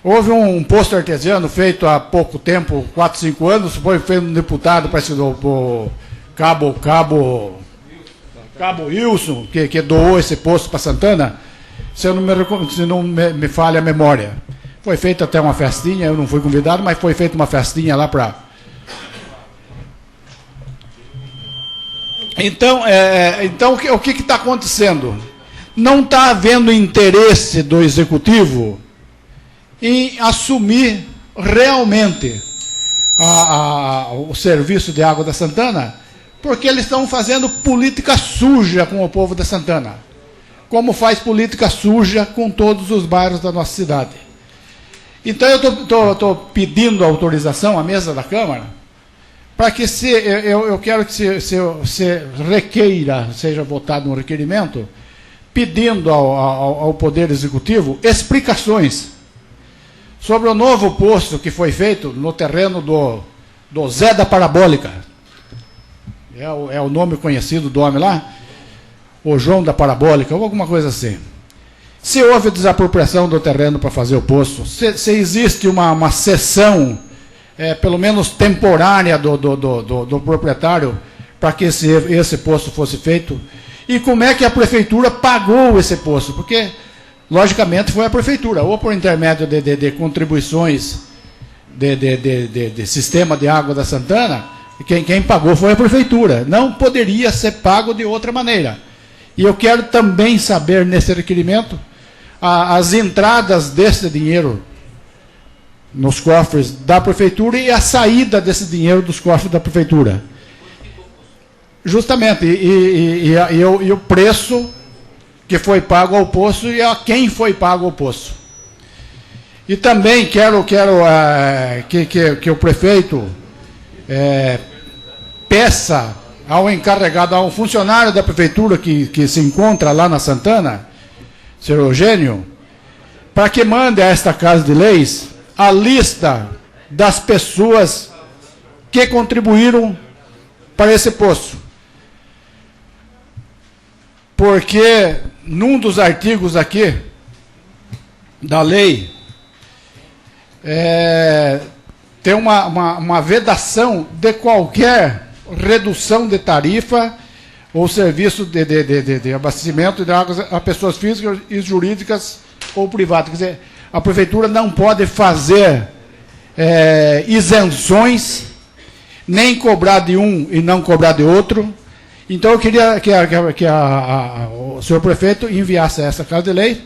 houve um posto artesiano feito há pouco tempo, 4, 5 anos, foi feito um deputado, parece do Cabo Wilson, que doou esse posto para Santana, se não me falha a memória. Foi feita até uma festinha, eu não fui convidado, mas foi feita uma festinha lá para... Então, o que está acontecendo? Não está havendo interesse do Executivo em assumir realmente o serviço de água da Santana, porque eles estão fazendo política suja com o povo da Santana, como faz política suja com todos os bairros da nossa cidade. Então eu estou pedindo autorização à mesa da Câmara para que eu quero que se requeira, seja votado um requerimento, pedindo ao Poder Executivo explicações sobre o novo posto que foi feito no terreno do Zé da Parabólica. É o nome conhecido do homem lá, o João da Parabólica, ou alguma coisa assim. Se houve desapropriação do terreno para fazer o poço, se existe uma cessão, pelo menos temporária, do proprietário para que esse poço fosse feito, e como é que a prefeitura pagou esse poço? Porque, logicamente, foi a prefeitura, ou por intermédio de contribuições de sistema de água da Santana, quem pagou foi a prefeitura. Não poderia ser pago de outra maneira. E eu quero também saber, nesse requerimento, as entradas desse dinheiro nos cofres da prefeitura e a saída desse dinheiro dos cofres da prefeitura. Justamente, e o preço que foi pago ao poço e a quem foi pago ao poço. E também quero que o prefeito peça ao encarregado, a um funcionário da prefeitura que se encontra lá na Santana, senhor Eugênio, para que mande a esta Casa de Leis a lista das pessoas que contribuíram para esse poço. Porque num dos artigos aqui da lei tem uma vedação de qualquer redução de tarifa ou serviço de abastecimento de águas a pessoas físicas e jurídicas ou privadas. Quer dizer, a prefeitura não pode fazer isenções, nem cobrar de um e não cobrar de outro, Então eu queria que o senhor prefeito enviasse a essa Casa de Lei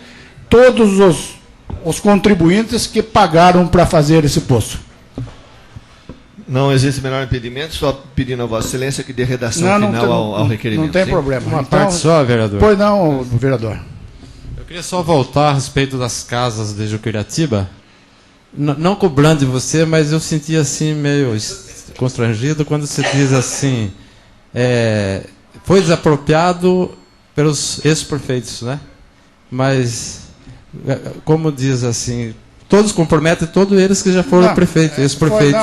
todos os contribuintes que pagaram para fazer esse poço. Não existe o menor impedimento, só pedindo a Vossa Excelência que dê redação final ao requerimento. Não tem sim? problema. Uma Então, parte só, vereador. Pois não, vereador. Eu queria só voltar a respeito das casas de Juquiratiba. Não cobrando de você, mas eu senti assim meio constrangido quando você diz assim, foi desapropriado pelos ex-prefeitos, né? Mas, como diz assim, todos comprometem, todos eles que já foram prefeitos, ex-prefeitos.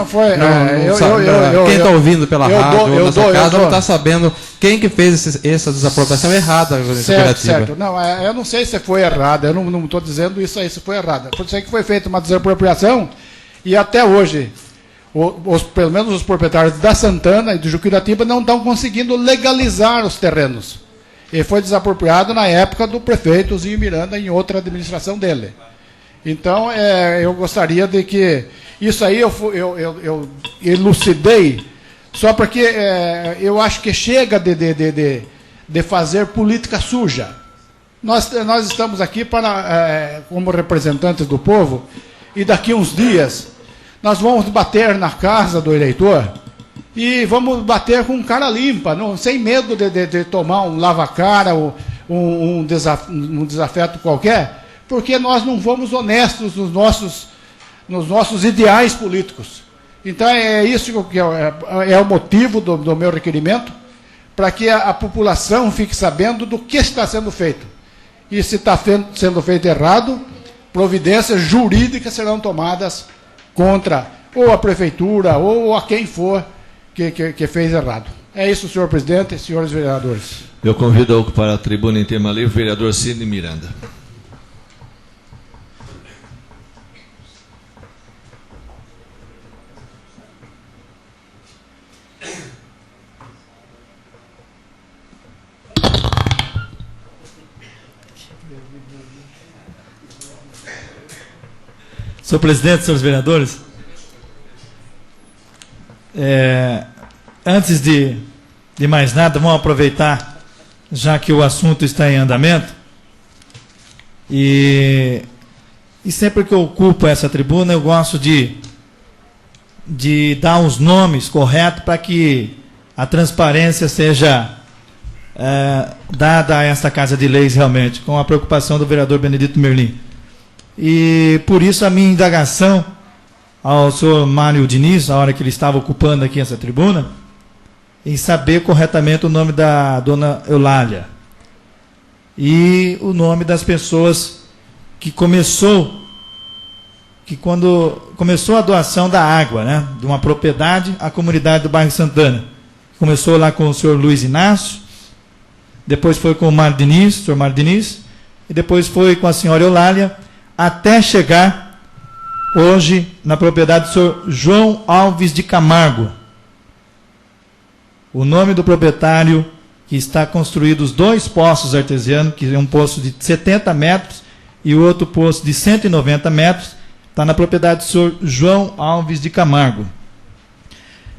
Quem está ouvindo pela rádio ou na sua casa não está sabendo quem que fez essa desapropriação errada. Certo. Não, eu não sei se foi errada, eu não estou dizendo isso aí, se foi errada. Eu sei que foi feita uma desapropriação e até hoje, pelo menos os proprietários da Santana e do Juquiratiba não estão conseguindo legalizar os terrenos. E foi desapropriado na época do prefeito Zinho Miranda, em outra administração dele. Então, eu gostaria de que... Isso aí eu elucidei, só porque eu acho que chega de fazer política suja. Nós estamos aqui como representantes do povo, e daqui uns dias nós vamos bater na casa do eleitor e vamos bater com cara limpa, sem medo de tomar um lava-cara ou um desafeto qualquer, porque nós não fomos honestos nos nossos ideais políticos. Então é isso que é o motivo do meu requerimento, para que a população fique sabendo do que está sendo feito. E se está sendo feito errado, providências jurídicas serão tomadas contra ou a prefeitura ou a quem for que fez errado. É isso, senhor presidente e senhores vereadores. Eu convido a ocupar a tribuna em tema livre o vereador Sidney Miranda. Senhor presidente, senhores vereadores, antes de mais nada, vamos aproveitar, já que o assunto está em andamento, e sempre que eu ocupo essa tribuna, eu gosto de dar os nomes corretos para que a transparência seja dada a esta Casa de Leis realmente, com a preocupação do vereador Benedito Merlim. E por isso a minha indagação ao senhor Mário Diniz, na hora que ele estava ocupando aqui essa tribuna, em saber corretamente o nome da dona Eulália e o nome das pessoas que quando começou a doação da água, né, de uma propriedade à comunidade do bairro Santana. Começou lá com o senhor Luiz Inácio, depois foi com o Mário Diniz, senhor Mário Diniz, e depois foi com a senhora Eulália, até chegar hoje na propriedade do senhor João Alves de Camargo. O nome do proprietário que está construído os dois poços artesianos, que é um poço de 70 metros e o outro poço de 190 metros, está na propriedade do senhor João Alves de Camargo.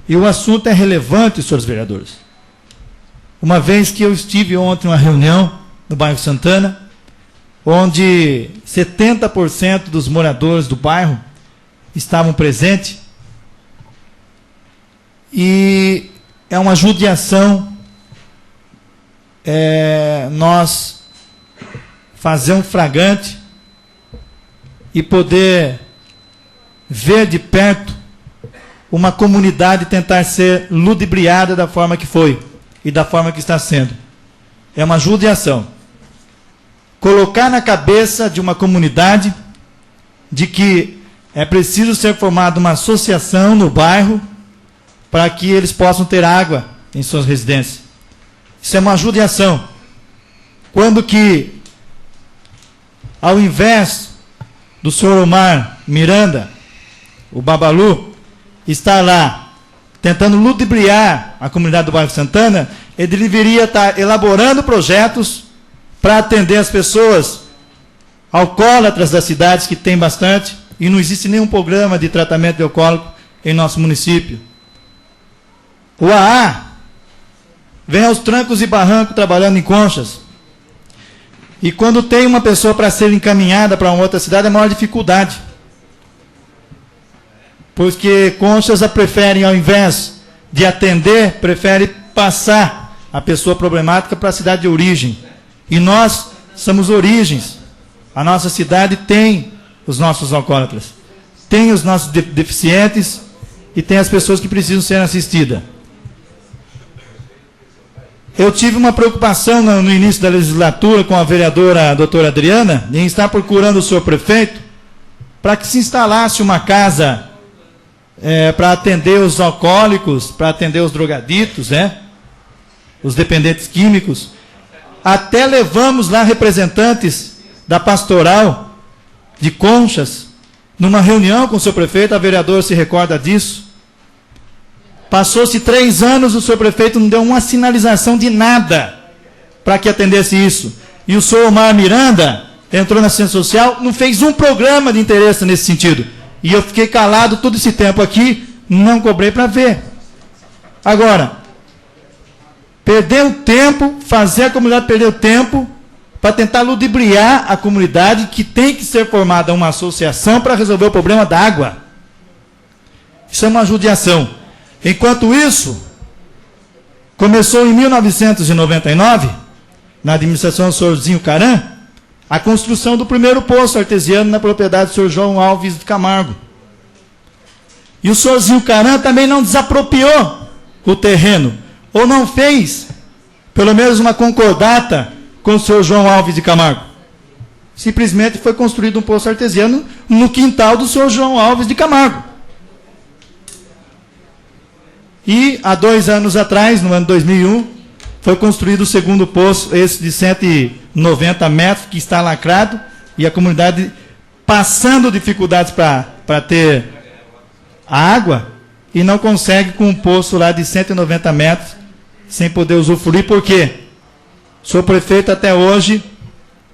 E o assunto é relevante, senhores vereadores. Uma vez que eu estive ontem em uma reunião no bairro Santana, onde 70% dos moradores do bairro estavam presentes, e é uma judiação nós fazer um flagrante e poder ver de perto uma comunidade tentar ser ludibriada da forma que foi e da forma que está sendo. É uma judiação. Colocar na cabeça de uma comunidade de que é preciso ser formada uma associação no bairro para que eles possam ter água em suas residências. Isso é uma judiação. Quando que, ao invés do senhor Omar Miranda, o Babalu, estar lá tentando ludibriar a comunidade do bairro Santana, ele deveria estar elaborando projetos para atender as pessoas alcoólatras das cidades, que tem bastante, e não existe nenhum programa de tratamento de alcoólico em nosso município. O AA, vem aos trancos e barrancos trabalhando em Conchas. E quando tem uma pessoa para ser encaminhada para uma outra cidade, é a maior dificuldade. Porque Conchas preferem, ao invés de atender, prefere passar a pessoa problemática para a cidade de origem. E nós somos origens. A nossa cidade tem os nossos alcoólatras, tem os nossos deficientes e tem as pessoas que precisam ser assistidas. Eu tive uma preocupação no início da legislatura com a vereadora doutora Adriana em estar procurando o senhor prefeito para que se instalasse uma casa para atender os alcoólicos, para atender os drogaditos, os dependentes químicos. Até levamos lá representantes da pastoral de Conchas, numa reunião com o seu prefeito, a vereadora se recorda disso. Passou-se 3 anos, o senhor prefeito não deu uma sinalização de nada para que atendesse isso. E o senhor Omar Miranda entrou na assistência social, não fez um programa de interesse nesse sentido. E eu fiquei calado todo esse tempo aqui, não cobrei para ver. Agora, perder o tempo, fazer a comunidade perder o tempo, para tentar ludibriar a comunidade que tem que ser formada uma associação para resolver o problema da água. Isso é uma judiação. Enquanto isso, começou em 1999, na administração do senhor Zinho Caran, a construção do primeiro poço artesiano na propriedade do senhor João Alves de Camargo. E o senhor Zinho Caran também não desapropriou o terreno, ou não fez, pelo menos uma concordata com o senhor João Alves de Camargo. Simplesmente foi construído um poço artesiano no quintal do senhor João Alves de Camargo. E há 2 anos atrás, no ano 2001, foi construído o segundo poço, esse de 190 metros, que está lacrado, e a comunidade passando dificuldades para ter a água, e não consegue com um poço lá de 190 metros, sem poder usufruir. Por quê? O senhor prefeito até hoje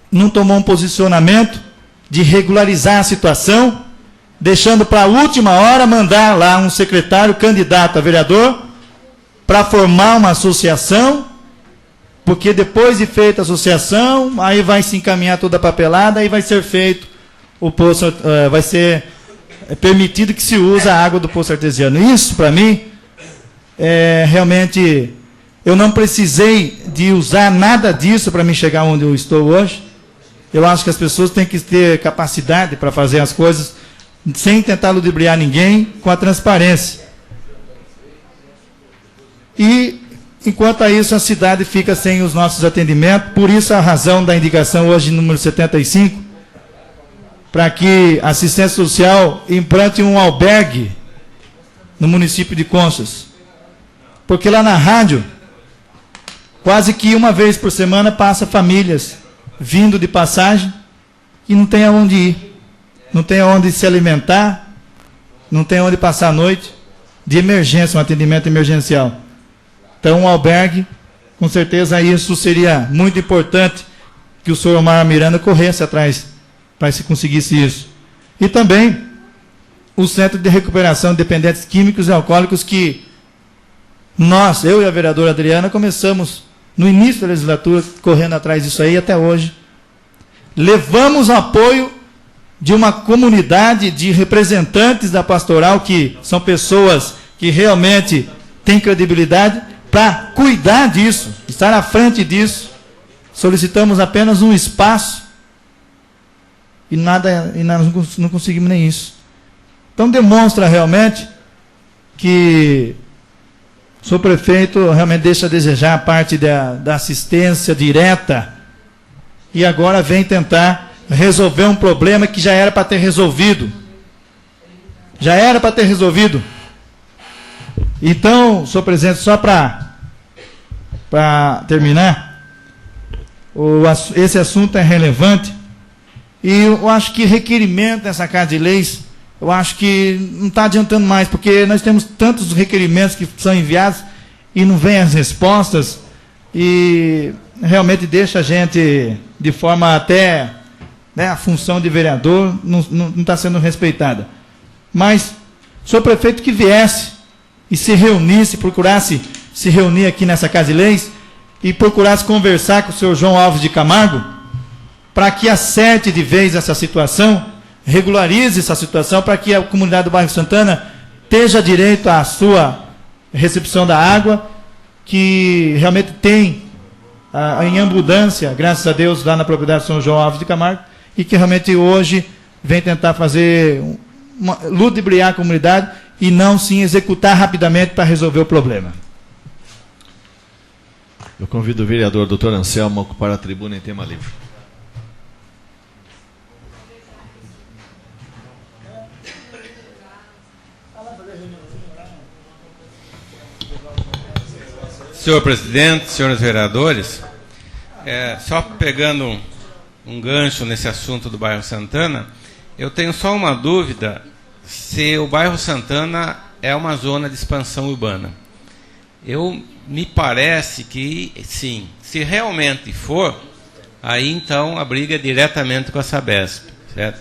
não tomou um posicionamento de regularizar a situação, deixando para a última hora mandar lá um secretário candidato a vereador para formar uma associação, porque depois de feita a associação, aí vai se encaminhar toda a papelada, aí vai ser feito o poço, vai ser permitido que se use a água do poço artesiano. Isso, para mim, realmente, eu não precisei de usar nada disso para me chegar onde eu estou hoje. Eu acho que as pessoas têm que ter capacidade para fazer as coisas sem tentar ludibriar ninguém, com a transparência. E, enquanto a isso, a cidade fica sem os nossos atendimentos. Por isso a razão da indicação hoje, número 75, para que a assistência social implante um albergue no município de Conchas. Porque lá na rádio, quase que uma vez por semana passa famílias vindo de passagem e não tem aonde ir. Não tem onde se alimentar, não tem onde passar a noite, de emergência, um atendimento emergencial. Então, um albergue, com certeza isso seria muito importante que o senhor Omar Miranda corresse atrás para se conseguisse isso. E também o Centro de Recuperação de Dependentes Químicos e Alcoólicos, que nós, eu e a vereadora Adriana, começamos no início da legislatura correndo atrás disso aí até hoje. Levamos apoio de uma comunidade de representantes da pastoral, que são pessoas que realmente têm credibilidade, para cuidar disso, estar à frente disso. Solicitamos apenas um espaço e nós não conseguimos nem isso. Então demonstra realmente que o senhor prefeito realmente deixa a desejar a parte da assistência direta e agora vem tentar resolver um problema que já era para ter resolvido. Já era para ter resolvido. Então, senhor presidente, só para terminar, esse assunto é relevante e eu acho que requerimento dessa Casa de Leis, eu acho que não está adiantando mais, porque nós temos tantos requerimentos que são enviados e não vêm as respostas e realmente deixa a gente de forma até... a função de vereador não está sendo respeitada. Mas, o senhor prefeito que viesse e se reunisse, procurasse se reunir aqui nessa Casa de Leis e procurasse conversar com o senhor João Alves de Camargo para que acerte de vez essa situação, regularize essa situação para que a comunidade do bairro Santana tenha direito à sua recepção da água, que realmente tem em abundância, graças a Deus, lá na propriedade de São João Alves de Camargo, e que realmente hoje vem tentar fazer ludibriar a comunidade e não sim executar rapidamente para resolver o problema. Eu convido o vereador Dr. Anselmo a ocupar a tribuna em tema livre. Senhor presidente, senhores vereadores, só pegando um gancho nesse assunto do bairro Santana, eu tenho só uma dúvida se o bairro Santana é uma zona de expansão urbana. Me parece que sim. Se realmente for, aí então a briga é diretamente com a Sabesp, certo?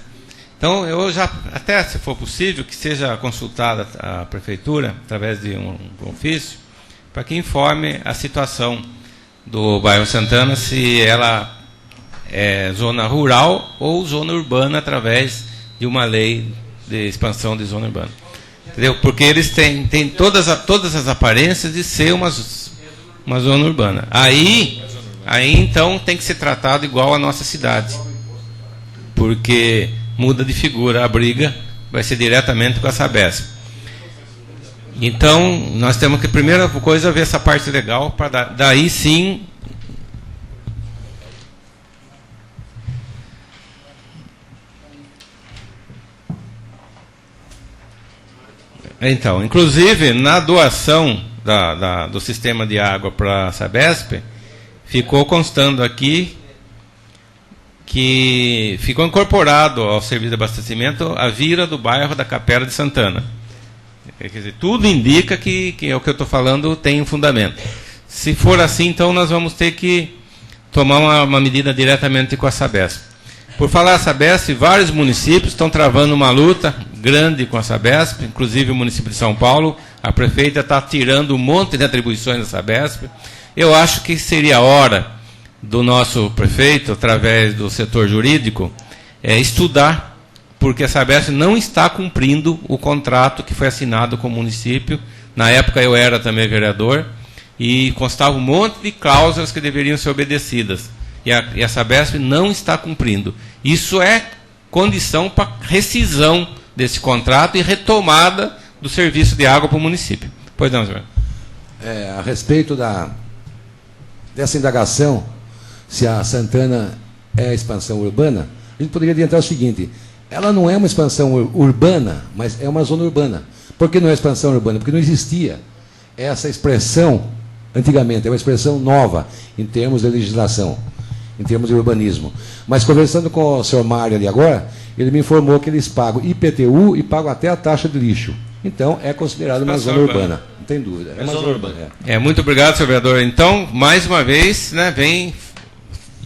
Então eu já, até se for possível, que seja consultada a prefeitura, através de um ofício, para que informe a situação do bairro Santana, se ela é zona rural ou zona urbana, através de uma lei de expansão de zona urbana. Entendeu? Porque eles têm todas as aparências de ser uma zona urbana. Aí então tem que ser tratado igual a nossa cidade. Porque muda de figura, a briga vai ser diretamente com a Sabesp. Então, nós temos que, primeira coisa, ver essa parte legal, para daí sim. Então, inclusive, na doação do sistema de água para a Sabesp, ficou constando aqui que ficou incorporado ao serviço de abastecimento a vila do bairro da Capela de Santana. Quer dizer, tudo indica que o que eu estou falando tem um fundamento. Se for assim, então nós vamos ter que tomar uma medida diretamente com a Sabesp. Por falar a Sabesp, vários municípios estão travando uma luta grande com a Sabesp, inclusive o município de São Paulo. A prefeita está tirando um monte de atribuições da Sabesp. Eu acho que seria a hora do nosso prefeito, através do setor jurídico, estudar, porque a Sabesp não está cumprindo o contrato que foi assinado com o município. Na época eu era também vereador, e constava um monte de cláusulas que deveriam ser obedecidas. E a Sabesp não está cumprindo. Isso é condição para rescisão desse contrato e retomada do serviço de água para o município. Pois não, senhor. A respeito dessa indagação, se a Santana é expansão urbana, a gente poderia adiantar o seguinte: ela não é uma expansão urbana, mas é uma zona urbana. Por que não é expansão urbana? Porque não existia essa expressão antigamente, é uma expressão nova em termos de legislação, em termos de urbanismo. Mas conversando com o senhor Mário ali agora, ele me informou que eles pagam IPTU e pagam até a taxa de lixo. Então, é considerado uma zona urbana. Não tem dúvida. É uma zona urbana. Muito obrigado, senhor vereador. Então, mais uma vez, vem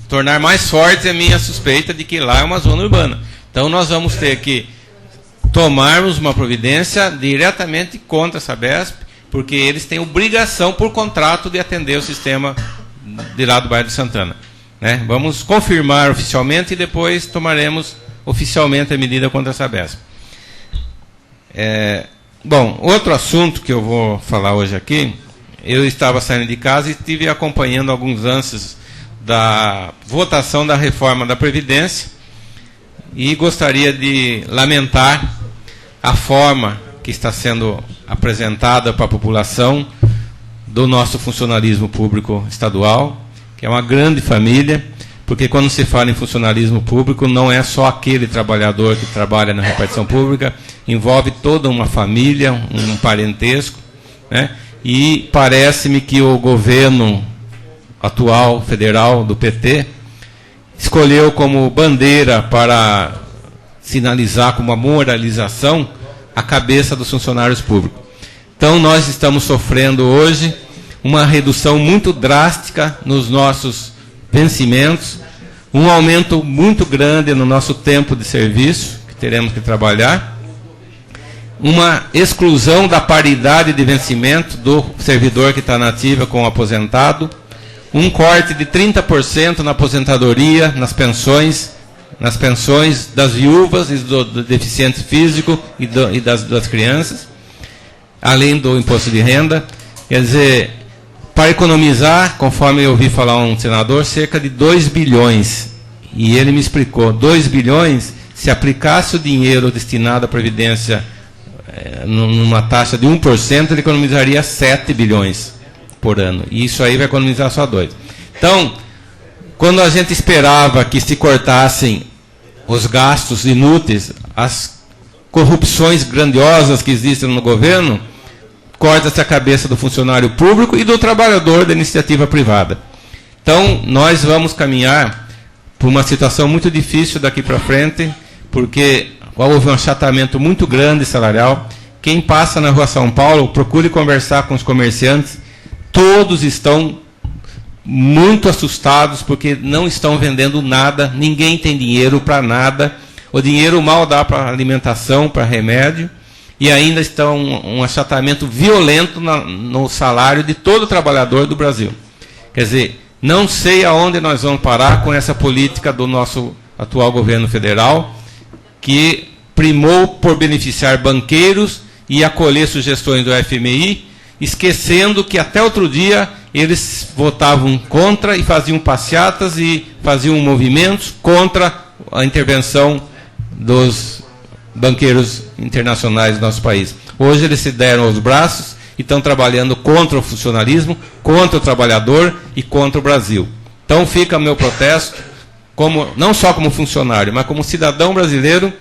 tornar mais forte a minha suspeita de que lá é uma zona urbana. Então, nós vamos ter que tomarmos uma providência diretamente contra a Sabesp, porque eles têm obrigação por contrato de atender o sistema de lá do bairro de Santana. Vamos confirmar oficialmente e depois tomaremos oficialmente a medida contra a Sabesp. Bom, outro assunto que eu vou falar hoje aqui, eu estava saindo de casa e estive acompanhando alguns lances da votação da reforma da Previdência e gostaria de lamentar a forma que está sendo apresentada para a população do nosso funcionalismo público estadual, que é uma grande família, porque quando se fala em funcionalismo público, não é só aquele trabalhador que trabalha na repartição pública, envolve toda uma família, um parentesco, e parece-me que o governo atual, federal, do PT, escolheu como bandeira para sinalizar como uma moralização a cabeça dos funcionários públicos. Então, nós estamos sofrendo hoje uma redução muito drástica nos nossos vencimentos, um aumento muito grande no nosso tempo de serviço, que teremos que trabalhar, uma exclusão da paridade de vencimento do servidor que está na ativa com o aposentado, um corte de 30% na aposentadoria, nas pensões das viúvas e do deficiente físico e das crianças, além do imposto de renda. Quer dizer, para economizar, conforme eu ouvi falar um senador, cerca de 2 bilhões. E ele me explicou, 2 bilhões, se aplicasse o dinheiro destinado à Previdência numa taxa de 1%, ele economizaria 7 bilhões por ano. E isso aí vai economizar só 2. Então, quando a gente esperava que se cortassem os gastos inúteis, as corrupções grandiosas que existem no governo, corta-se a cabeça do funcionário público e do trabalhador da iniciativa privada. Então, nós vamos caminhar por uma situação muito difícil daqui para frente, porque houve um achatamento muito grande salarial. Quem passa na Rua São Paulo, procure conversar com os comerciantes, todos estão muito assustados porque não estão vendendo nada, ninguém tem dinheiro para nada, o dinheiro mal dá para alimentação, para remédio, e ainda está um achatamento violento no salário de todo trabalhador do Brasil. Quer dizer, não sei aonde nós vamos parar com essa política do nosso atual governo federal, que primou por beneficiar banqueiros e acolher sugestões do FMI, esquecendo que até outro dia eles votavam contra e faziam passeatas e faziam movimentos contra a intervenção dos banqueiros internacionais do nosso país. Hoje eles se deram os braços e estão trabalhando contra o funcionalismo, contra o trabalhador e contra o Brasil. Então fica o meu protesto, não só como funcionário, mas como cidadão brasileiro,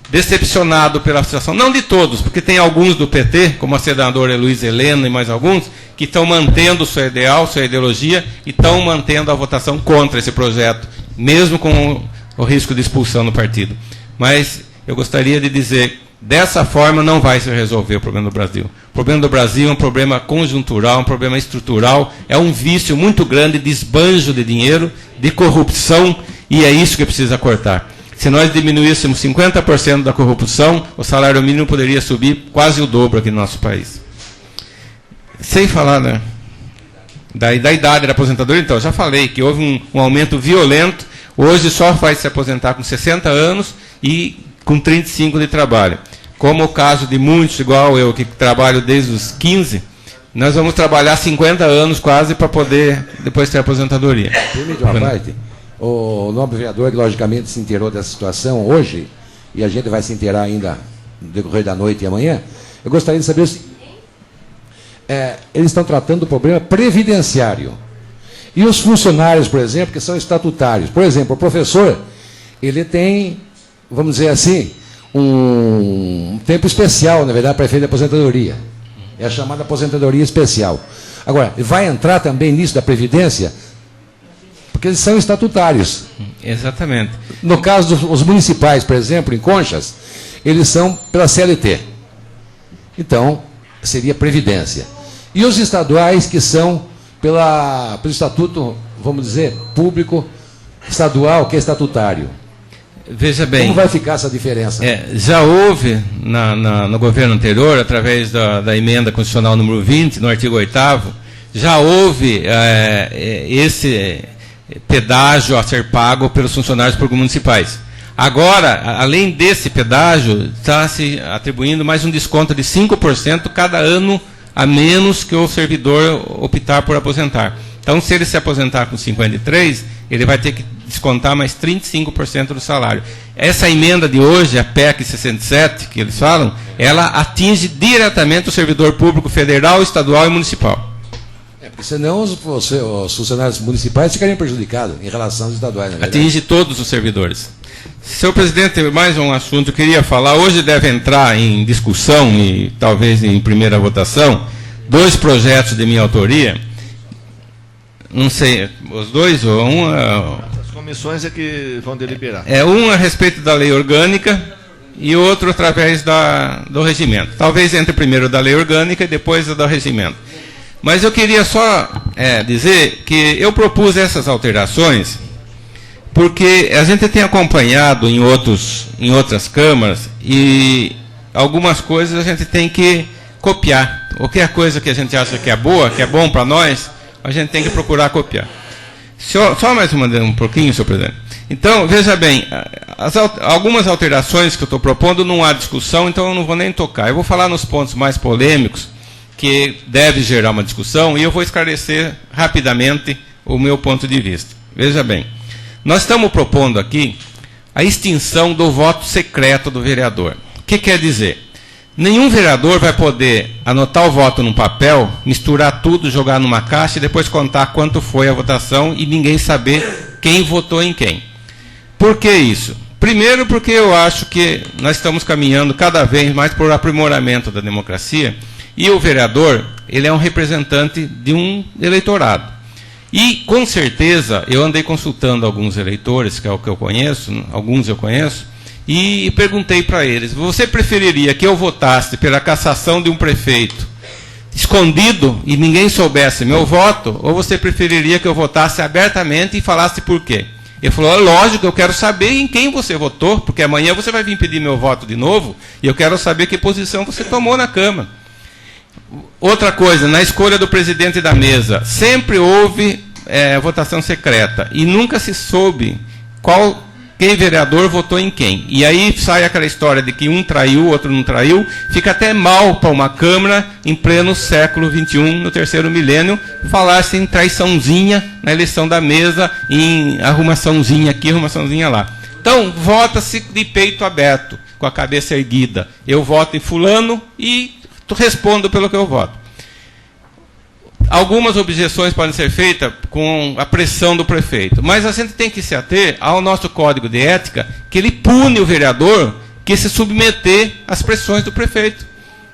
decepcionado pela situação, não de todos, porque tem alguns do PT, como a senadora Luiz Helena e mais alguns, que estão mantendo o seu ideal, sua ideologia, e estão mantendo a votação contra esse projeto, mesmo com o risco de expulsão no partido. Mas eu gostaria de dizer, dessa forma não vai se resolver o problema do Brasil. O problema do Brasil é um problema conjuntural, um problema estrutural, é um vício muito grande de esbanjo de dinheiro, de corrupção, e é isso que precisa cortar. Se nós diminuíssemos 50% da corrupção, o salário mínimo poderia subir quase o dobro aqui no nosso país. Sem falar, né, da idade da aposentadoria, então, eu já falei que houve um aumento violento. Hoje só vai se aposentar com 60 anos e com 35 de trabalho. Como o caso de muitos, igual eu, que trabalho desde os 15, nós vamos trabalhar 50 anos quase para poder depois ter aposentadoria. Permite uma parte? O nobre vereador, que logicamente se inteirou dessa situação hoje, e a gente vai se inteirar ainda no decorrer da noite e amanhã, eu gostaria de saber se eles estão tratando do problema previdenciário. E os funcionários, por exemplo, que são estatutários. Por exemplo, o professor, ele tem, vamos dizer assim, um tempo especial, na verdade, para efeito de aposentadoria. É a chamada aposentadoria especial. Agora, vai entrar também nisso da Previdência, porque eles são estatutários. Exatamente. No caso dos municipais, por exemplo, em Conchas, eles são pela CLT. Então, seria Previdência. E os estaduais, que são pelo estatuto, vamos dizer, público estadual, que é estatutário. Veja bem. Como vai ficar essa diferença? Já houve no governo anterior, através da emenda constitucional número 20, no artigo 8º, já houve esse pedágio a ser pago pelos funcionários públicos municipais. Agora, além desse pedágio, está se atribuindo mais um desconto de 5% cada ano a menos que o servidor optar por aposentar. Então, se ele se aposentar com 53, ele vai ter que descontar mais 35% do salário. Essa emenda de hoje, a PEC 67, que eles falam, ela atinge diretamente o servidor público federal, estadual e municipal. Porque senão os funcionários municipais ficariam prejudicados em relação aos estaduais. Atinge todos os servidores. Senhor presidente, mais um assunto que eu queria falar. Hoje deve entrar em discussão e talvez em primeira votação 2 projetos de minha autoria. Não sei, os dois ou um... As comissões é que vão deliberar. Um a respeito da lei orgânica e outro através do regimento. Talvez entre primeiro da lei orgânica e depois do regimento. Mas eu queria só dizer que eu propus essas alterações porque a gente tem acompanhado em outras câmaras e algumas coisas a gente tem que copiar. Qualquer coisa que a gente acha que é boa, que é bom para nós, a gente tem que procurar copiar. Só mais um pouquinho, senhor presidente. Então, veja bem, algumas alterações que eu estou propondo não há discussão, então eu não vou nem tocar. Eu vou falar nos pontos mais polêmicos, que deve gerar uma discussão, e eu vou esclarecer rapidamente o meu ponto de vista. Veja bem, nós estamos propondo aqui a extinção do voto secreto do vereador. O que quer dizer? Nenhum vereador vai poder anotar o voto num papel, misturar tudo, jogar numa caixa e depois contar quanto foi a votação e ninguém saber quem votou em quem. Por que isso? Primeiro, porque eu acho que nós estamos caminhando cada vez mais por aprimoramento da democracia e o vereador, ele é um representante de um eleitorado. E, com certeza, eu andei consultando alguns eleitores, que é o que eu conheço, alguns eu conheço, e perguntei para eles, você preferiria que eu votasse pela cassação de um prefeito escondido e ninguém soubesse meu voto, ou você preferiria que eu votasse abertamente e falasse por quê? Ele falou, lógico, eu quero saber em quem você votou, porque amanhã você vai vir pedir meu voto de novo, e eu quero saber que posição você tomou na Câmara. Outra coisa, na escolha do presidente da mesa, sempre houve votação secreta, e nunca se soube quem vereador votou em quem. E aí sai aquela história de que um traiu, outro não traiu, fica até mal para uma Câmara, em pleno século XXI, no terceiro milênio, falar-se em traiçãozinha na eleição da mesa, em arrumaçãozinha aqui, arrumaçãozinha lá. Então, vota-se de peito aberto, com a cabeça erguida. Eu voto em fulano e respondo pelo que eu voto. Algumas objeções podem ser feitas com a pressão do prefeito, mas a gente tem que se ater ao nosso código de ética, que ele pune o vereador que se submeter às pressões do prefeito.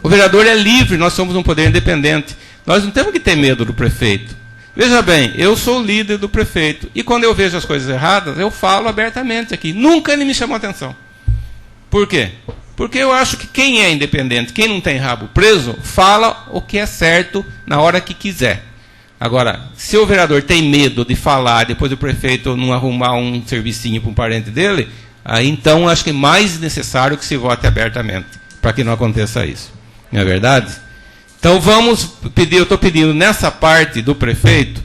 O vereador é livre, nós somos um poder independente. Nós não temos que ter medo do prefeito. Veja bem, eu sou o líder do prefeito, e quando eu vejo as coisas erradas, eu falo abertamente aqui. Nunca ele me chamou atenção. Por quê? Porque eu acho que quem é independente, quem não tem rabo preso, fala o que é certo na hora que quiser. Agora, se o vereador tem medo de falar, depois o prefeito não arrumar um servicinho para um parente dele, aí então acho que é mais necessário que se vote abertamente, para que não aconteça isso. Não é verdade? Então vamos pedir, eu estou pedindo nessa parte do prefeito,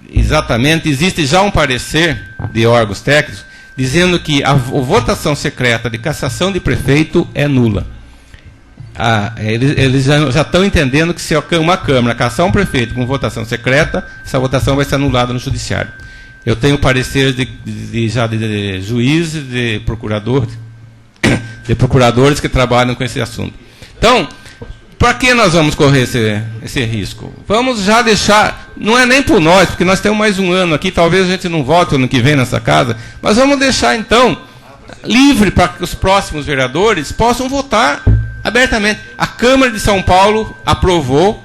exatamente, existe já um parecer de órgãos técnicos, dizendo que a votação secreta de cassação de prefeito é nula. Eles já estão entendendo que se uma Câmara cassar um prefeito com votação secreta, essa votação vai ser anulada no Judiciário. Eu tenho parecer já de juízes, de procuradores que trabalham com esse assunto. Então, para que nós vamos correr esse risco? Vamos já deixar, não é nem por nós, porque nós temos mais um ano aqui, talvez a gente não vote ano que vem nessa casa, mas vamos deixar então livre para que os próximos vereadores possam votar abertamente. A Câmara de São Paulo aprovou,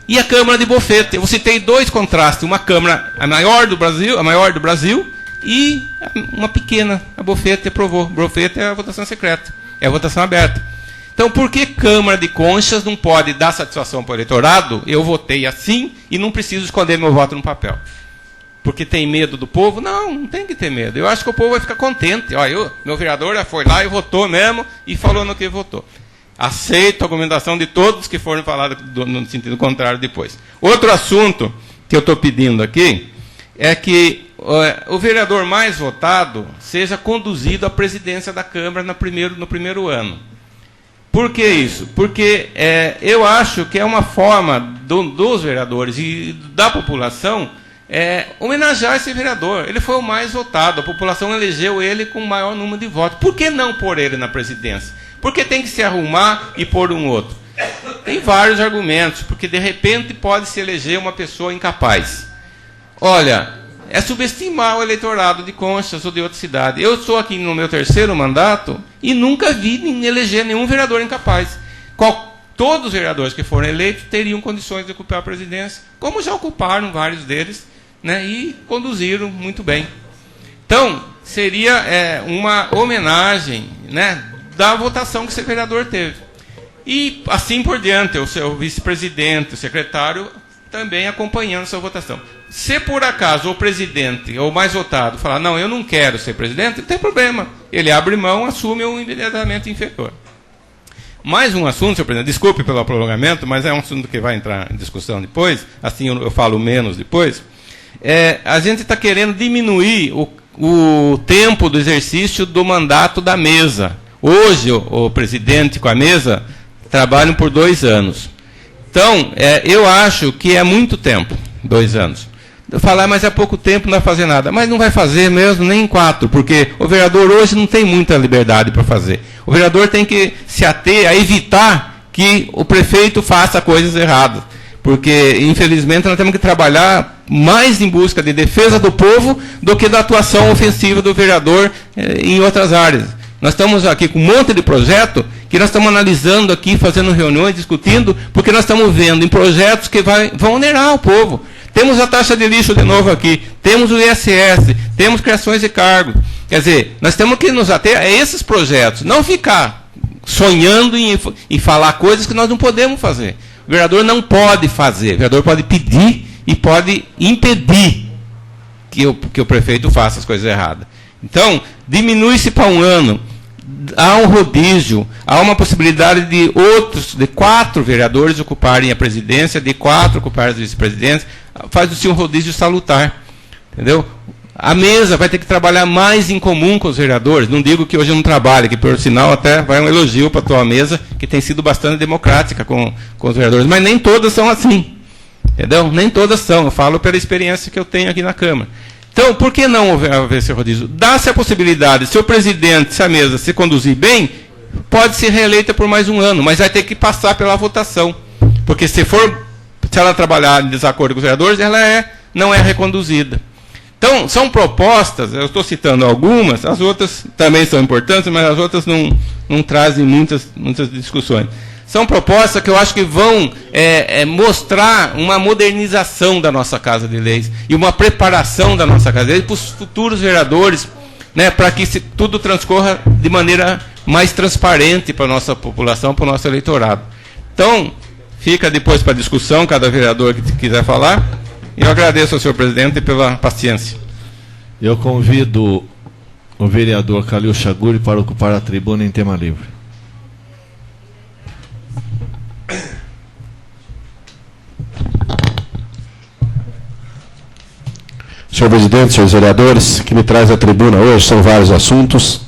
e a Câmara de Bofete. Eu citei dois contrastes, uma Câmara a maior do Brasil, e uma pequena, a Bofete aprovou. Bofete é a votação secreta, é a votação aberta. Então, por que Câmara de Conchas não pode dar satisfação para o eleitorado? Eu votei assim e não preciso esconder meu voto no papel. Porque tem medo do povo? Não, não tem que ter medo. Eu acho que o povo vai ficar contente. Olha, meu vereador já foi lá e votou mesmo e falou no que votou. Aceito a argumentação de todos que foram falados no sentido contrário depois. Outro assunto que eu estou pedindo aqui é que o vereador mais votado seja conduzido à presidência da Câmara no primeiro ano. Por que isso? Porque eu acho que é uma forma dos vereadores e da população homenagear esse vereador. Ele foi o mais votado, a população elegeu ele com o maior número de votos. Por que não pôr ele na presidência? Porque tem que se arrumar e pôr um outro. Tem vários argumentos, porque de repente pode se eleger uma pessoa incapaz. Olha, é subestimar o eleitorado de Conchas ou de outra cidade. Eu estou aqui no meu terceiro mandato e nunca vi eleger nenhum vereador incapaz. Todos os vereadores que foram eleitos teriam condições de ocupar a presidência, como já ocuparam vários deles, né, e conduziram muito bem. Então, seria uma homenagem, né, da votação que esse vereador teve. E assim por diante, o seu vice-presidente, o secretário, também acompanhando essa votação. Se por acaso o presidente, ou o mais votado, falar, não, eu não quero ser presidente, não tem problema. Ele abre mão, assume o imediatamente inferior. Mais um assunto, senhor presidente, desculpe pelo prolongamento, mas é um assunto que vai entrar em discussão depois, assim eu falo menos depois. A gente está querendo diminuir o tempo do exercício do mandato da mesa. Hoje, o presidente com a mesa trabalham por 2 anos. Então, eu acho que é muito tempo, 2 anos. Falar, mas é pouco tempo, não vai fazer nada. Mas não vai fazer mesmo nem em 4, porque o vereador hoje não tem muita liberdade para fazer. O vereador tem que se ater a evitar que o prefeito faça coisas erradas. Porque, infelizmente, nós temos que trabalhar mais em busca de defesa do povo do que da atuação ofensiva do vereador em outras áreas. Nós estamos aqui com um monte de projeto que nós estamos analisando aqui, fazendo reuniões, discutindo, porque nós estamos vendo em projetos que vão onerar o povo. Temos a taxa de lixo de novo aqui, temos o ISS, temos criações de cargos. Quer dizer, nós temos que nos ater a esses projetos, não ficar sonhando em falar coisas que nós não podemos fazer. O vereador não pode fazer, o vereador pode pedir e pode impedir que o prefeito faça as coisas erradas. Então, diminui-se para 1 ano, há um rodízio, há uma possibilidade de 4 vereadores ocuparem a presidência, de 4 ocuparem a vice-presidência, faz-se um rodízio salutar. Entendeu? A mesa vai ter que trabalhar mais em comum com os vereadores. Não digo que hoje não trabalhe, que por sinal até vai um elogio para a tua mesa, que tem sido bastante democrática com os vereadores, mas nem todas são assim. Entendeu? Nem todas são. Eu falo pela experiência que eu tenho aqui na Câmara. Então, por que não haver esse rodízio? Dá-se a possibilidade, se o presidente, se a mesa se conduzir bem, pode ser reeleita por mais 1 ano, mas vai ter que passar pela votação. Porque se ela trabalhar em desacordo com os vereadores, ela não é reconduzida. Então, são propostas, eu estou citando algumas, as outras também são importantes, mas as outras não trazem muitas discussões. São propostas que eu acho que vão mostrar uma modernização da nossa Casa de Leis e uma preparação da nossa Casa de Leis para os futuros vereadores, né, para que tudo transcorra de maneira mais transparente para a nossa população, para o nosso eleitorado. Então, fica depois para discussão, cada vereador que quiser falar. E eu agradeço ao senhor presidente pela paciência. Eu convido o vereador Calil Chaguri para ocupar a tribuna em tema livre. Senhor presidente, senhores vereadores, que me traz à tribuna hoje são vários assuntos.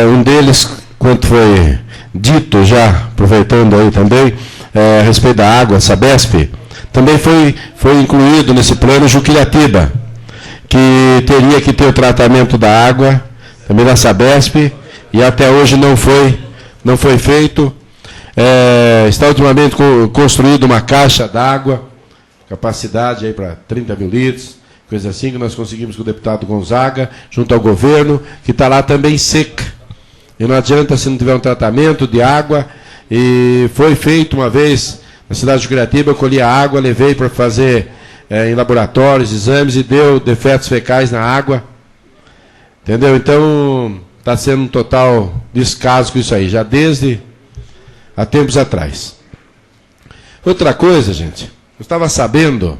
Um deles, quanto foi dito já, aproveitando aí também, a respeito da água, Sabesp, também foi incluído nesse plano Juquilhatiba, que teria que ter o tratamento da água, também da Sabesp, e até hoje não foi feito. Está ultimamente construída uma caixa d'água, capacidade aí para 30 mil litros, coisa assim, que nós conseguimos com o deputado Gonzaga, junto ao governo, que está lá também seca. E não adianta se não tiver um tratamento de água. E foi feito uma vez na cidade de Juquilhatiba, eu colhi a água, levei para fazer em laboratórios, exames, e deu defetos fecais na água. Entendeu? Então, está sendo um total descaso com isso aí, já desde há tempos atrás. Outra coisa, gente, eu estava sabendo,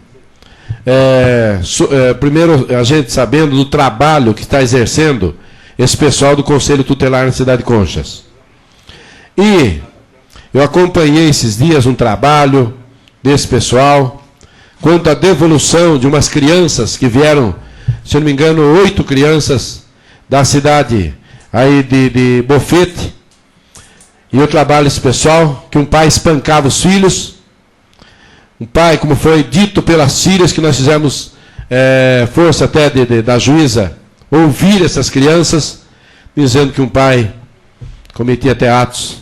primeiro a gente sabendo do trabalho que está exercendo esse pessoal do Conselho Tutelar na cidade de Conchas. E eu acompanhei esses dias um trabalho desse pessoal quanto à devolução de umas crianças que vieram, se eu não me engano, 8 crianças da cidade aí de Bofete. E eu trabalho esse pessoal, que um pai espancava os filhos. Um pai, como foi dito pelas filhas, que nós fizemos força até da juíza ouvir essas crianças, dizendo que um pai cometia até atos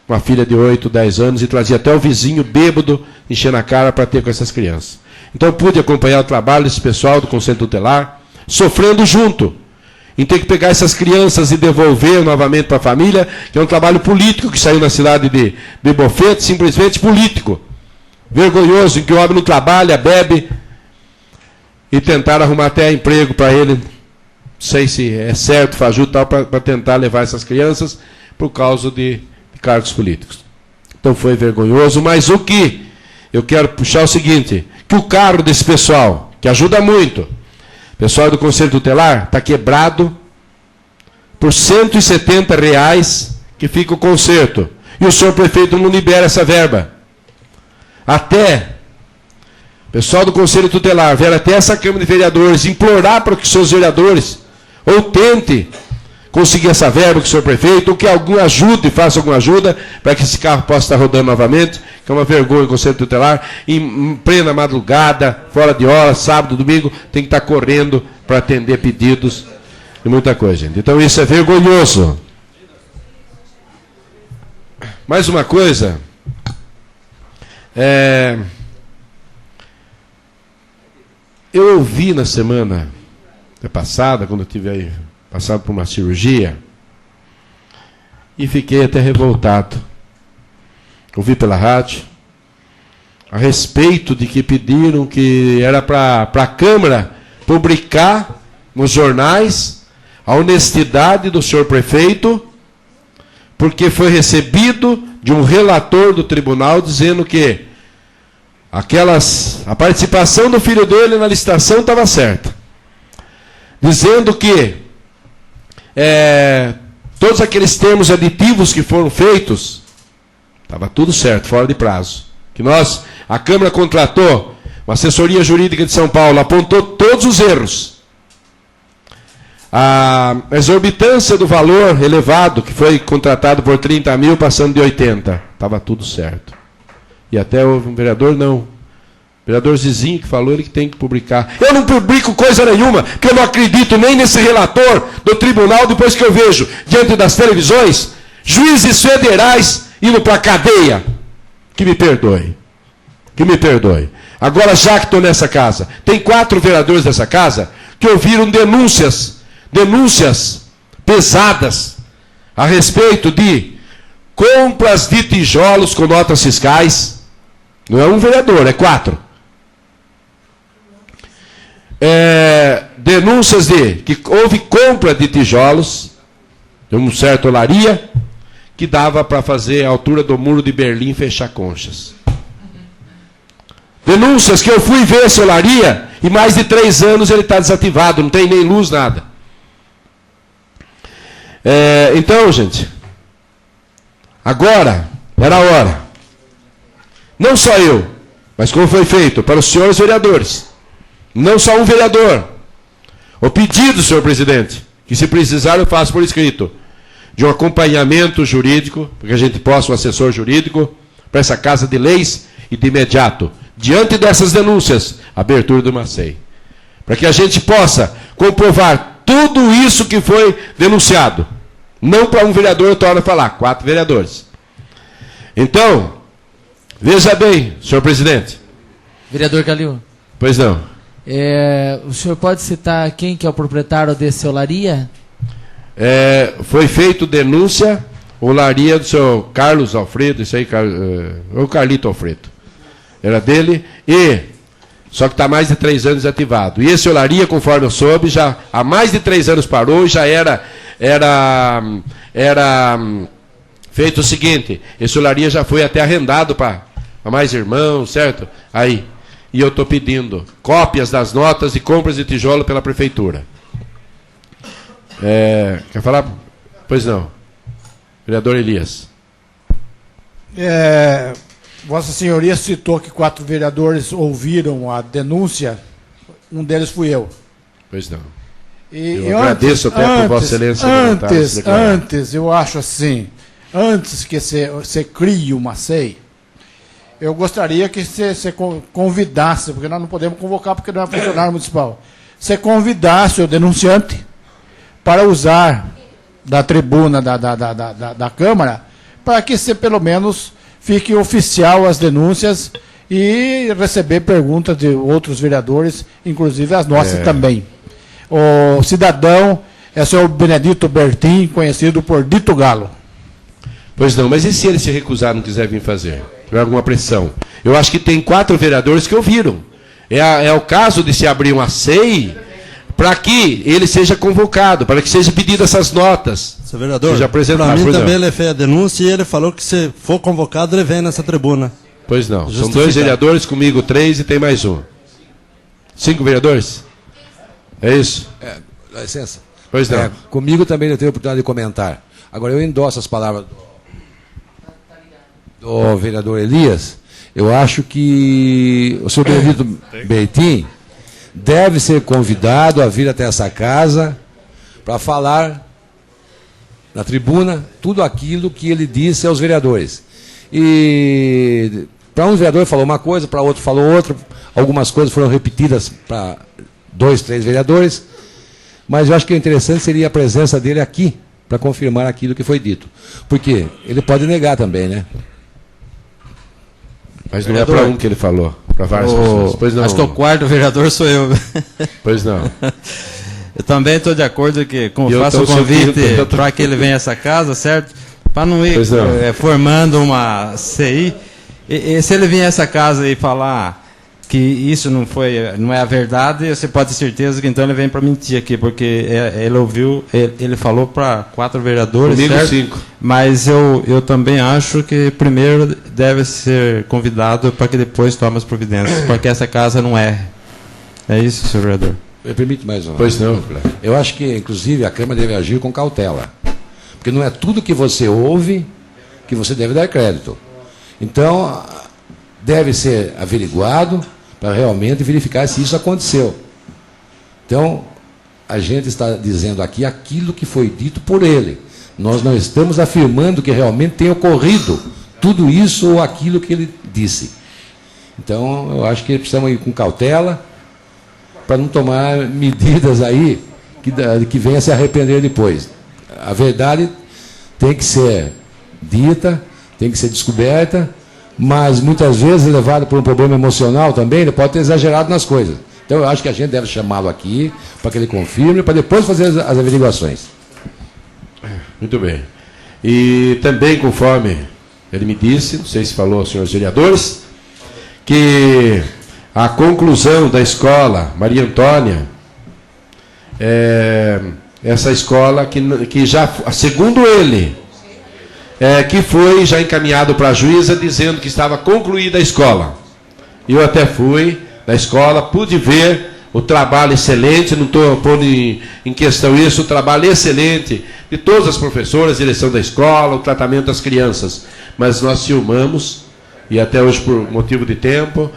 com a filha de 8, 10 anos e trazia até o vizinho bêbado enchendo a cara para ter com essas crianças. Então eu pude acompanhar o trabalho desse pessoal do Conselho Tutelar, sofrendo junto, em ter que pegar essas crianças e devolver novamente para a família, que é um trabalho político que saiu na cidade de Bofete, simplesmente político. Vergonhoso, em que o homem não trabalha, bebe, e tentaram arrumar até emprego para ele, não sei se é certo, fajuto, tal, para tentar levar essas crianças por causa de cargos políticos. Então foi vergonhoso, mas o que eu quero puxar é o seguinte, que o carro desse pessoal, que ajuda muito, o pessoal do Conselho Tutelar, está quebrado por R$170 que fica o conserto. e o senhor prefeito não libera essa verba. Até o pessoal do Conselho Tutelar vier até essa Câmara de Vereadores implorar para que os seus vereadores ou tente conseguir essa verba com o senhor prefeito, ou que algum ajude, faça alguma ajuda para que esse carro possa estar rodando novamente, que é uma vergonha o Conselho Tutelar, em plena madrugada, fora de hora, sábado, domingo, tem que estar correndo para atender pedidos e muita coisa, gente. Então isso é vergonhoso. Mais uma coisa, eu ouvi na semana passada, quando eu tive aí passado por uma cirurgia, e fiquei até revoltado. Ouvi pela rádio a respeito de que pediram que era para a Câmara publicar nos jornais a honestidade do senhor prefeito, porque foi recebido de um relator do tribunal dizendo que a participação do filho dele na licitação estava certa. Dizendo que todos aqueles termos aditivos que foram feitos, estava tudo certo, fora de prazo. Que a Câmara contratou uma assessoria jurídica de São Paulo, apontou todos os erros. A exorbitância do valor elevado, que foi contratado por 30 mil, passando de 80. Estava tudo certo. E até houve um vereador, não. O vereador Zizinho que falou, ele que tem que publicar. Eu não publico coisa nenhuma, porque eu não acredito nem nesse relator do tribunal, depois que eu vejo, diante das televisões, juízes federais indo para a cadeia. Que me perdoe. Que me perdoe. Agora, já que estou nessa casa, tem 4 vereadores dessa casa que ouviram denúncias pesadas a respeito de compras de tijolos com notas fiscais. Não é um vereador, é 4. Denúncias de que houve compra de tijolos de um certo olaria que dava para fazer a altura do muro de Berlim e fechar conchas. Denúncias que eu fui ver essa olaria e mais de 3 anos ele está desativado, não tem nem luz, nada. Então, gente, agora era a hora. Não só eu, mas como foi feito para os senhores vereadores. Não só um vereador. O pedido, senhor presidente, que se precisar eu faço por escrito, de um acompanhamento jurídico, para que a gente possa, um assessor jurídico, para essa Casa de Leis e de imediato, diante dessas denúncias, abertura de uma SEI. Para que a gente possa comprovar tudo isso que foi denunciado. Não para um vereador, eu torno a falar, 4 vereadores. Então, veja bem, senhor presidente. Vereador Calil. Pois não. O senhor pode citar quem que é o proprietário desse olaria? Foi feito denúncia, olaria do seu Carlos Alfredo, isso aí, o Carlito Alfredo. Era dele, só que está mais de 3 anos ativado. E esse olaria, conforme eu soube, já há mais de 3 anos parou e já era feito o seguinte, esse olaria já foi até arrendado para mais irmãos, certo? Aí, e eu estou pedindo cópias das notas de compras de tijolo pela prefeitura. Quer falar? Pois não. Vereador Elias. Vossa Senhoria citou que 4 vereadores ouviram a denúncia, um deles fui eu. Pois não. Eu agradeço até por Vossa Excelência. Antes, eu acho assim, antes que você crie uma SEI, eu gostaria que você convidasse, porque nós não podemos convocar porque não é funcionário municipal, você convidasse o denunciante para usar da tribuna da Câmara, para que você pelo menos fique oficial as denúncias e receber perguntas de outros vereadores, inclusive as nossas também. O cidadão é o senhor Benedito Bertin, conhecido por Dito Galo. Pois não, mas e se ele se recusar, não quiser vir fazer? Por alguma pressão? Eu acho que tem 4 vereadores que ouviram. É o caso de se abrir uma SEI para que ele seja convocado, para que seja pedido essas notas. Seu vereador, para mim também ele fez a denúncia e ele falou que se for convocado ele vem nessa tribuna. Pois não, são 2 vereadores, comigo 3 e tem mais um. 5 vereadores? É isso? Dá licença. Pois não. Comigo também não tenho oportunidade de comentar. Agora eu endosso as palavras do vereador Elias, eu acho que o senhor Benedito Bertin deve ser convidado a vir até essa casa para falar na tribuna tudo aquilo que ele disse aos vereadores. E para um vereador falou uma coisa, para outro falou outra, algumas coisas foram repetidas para 2, 3 vereadores, mas eu acho que o interessante seria a presença dele aqui para confirmar aquilo que foi dito. Porque ele pode negar também, né? Mas não é para um que ele falou, para várias pessoas. Pois não. Acho que o quarto vereador sou eu. Pois não. Eu também estou de acordo que, como E eu faço o tô convite sentindo- para que ele venha a essa casa, certo? Para não ir Pois não. formando uma CI. E se ele vier a essa casa e falar que isso não é a verdade, você pode ter certeza que então ele vem para mentir aqui, porque ele falou para 4 vereadores, Comigo, certo? 5. Mas eu também acho que primeiro deve ser convidado para que depois tome as providências, porque essa casa não erre. É isso, senhor vereador. Me permite mais uma. Pois não. Eu acho que, inclusive, a Câmara deve agir com cautela. Porque não é tudo que você ouve que você deve dar crédito. Então, deve ser averiguado para realmente verificar se isso aconteceu. Então, a gente está dizendo aqui aquilo que foi dito por ele. Nós não estamos afirmando que realmente tenha ocorrido tudo isso ou aquilo que ele disse. Então, eu acho que precisamos ir com cautela para não tomar medidas aí que venha se arrepender depois. A verdade tem que ser dita, tem que ser descoberta, mas muitas vezes levado por um problema emocional também, ele pode ter exagerado nas coisas. Então eu acho que a gente deve chamá-lo aqui para que ele confirme, para depois fazer as averiguações. Muito bem. E também, conforme ele me disse, não sei se falou aos senhores vereadores, que a conclusão da escola Maria Antônia, essa escola que já, segundo ele, que foi já encaminhado para a juíza dizendo que estava concluída a escola. Eu até fui na escola, pude ver o trabalho excelente, não estou pondo em questão isso, o trabalho excelente de todas as professoras, direção da escola, o tratamento das crianças. Mas nós filmamos, e até hoje por motivo de tempo,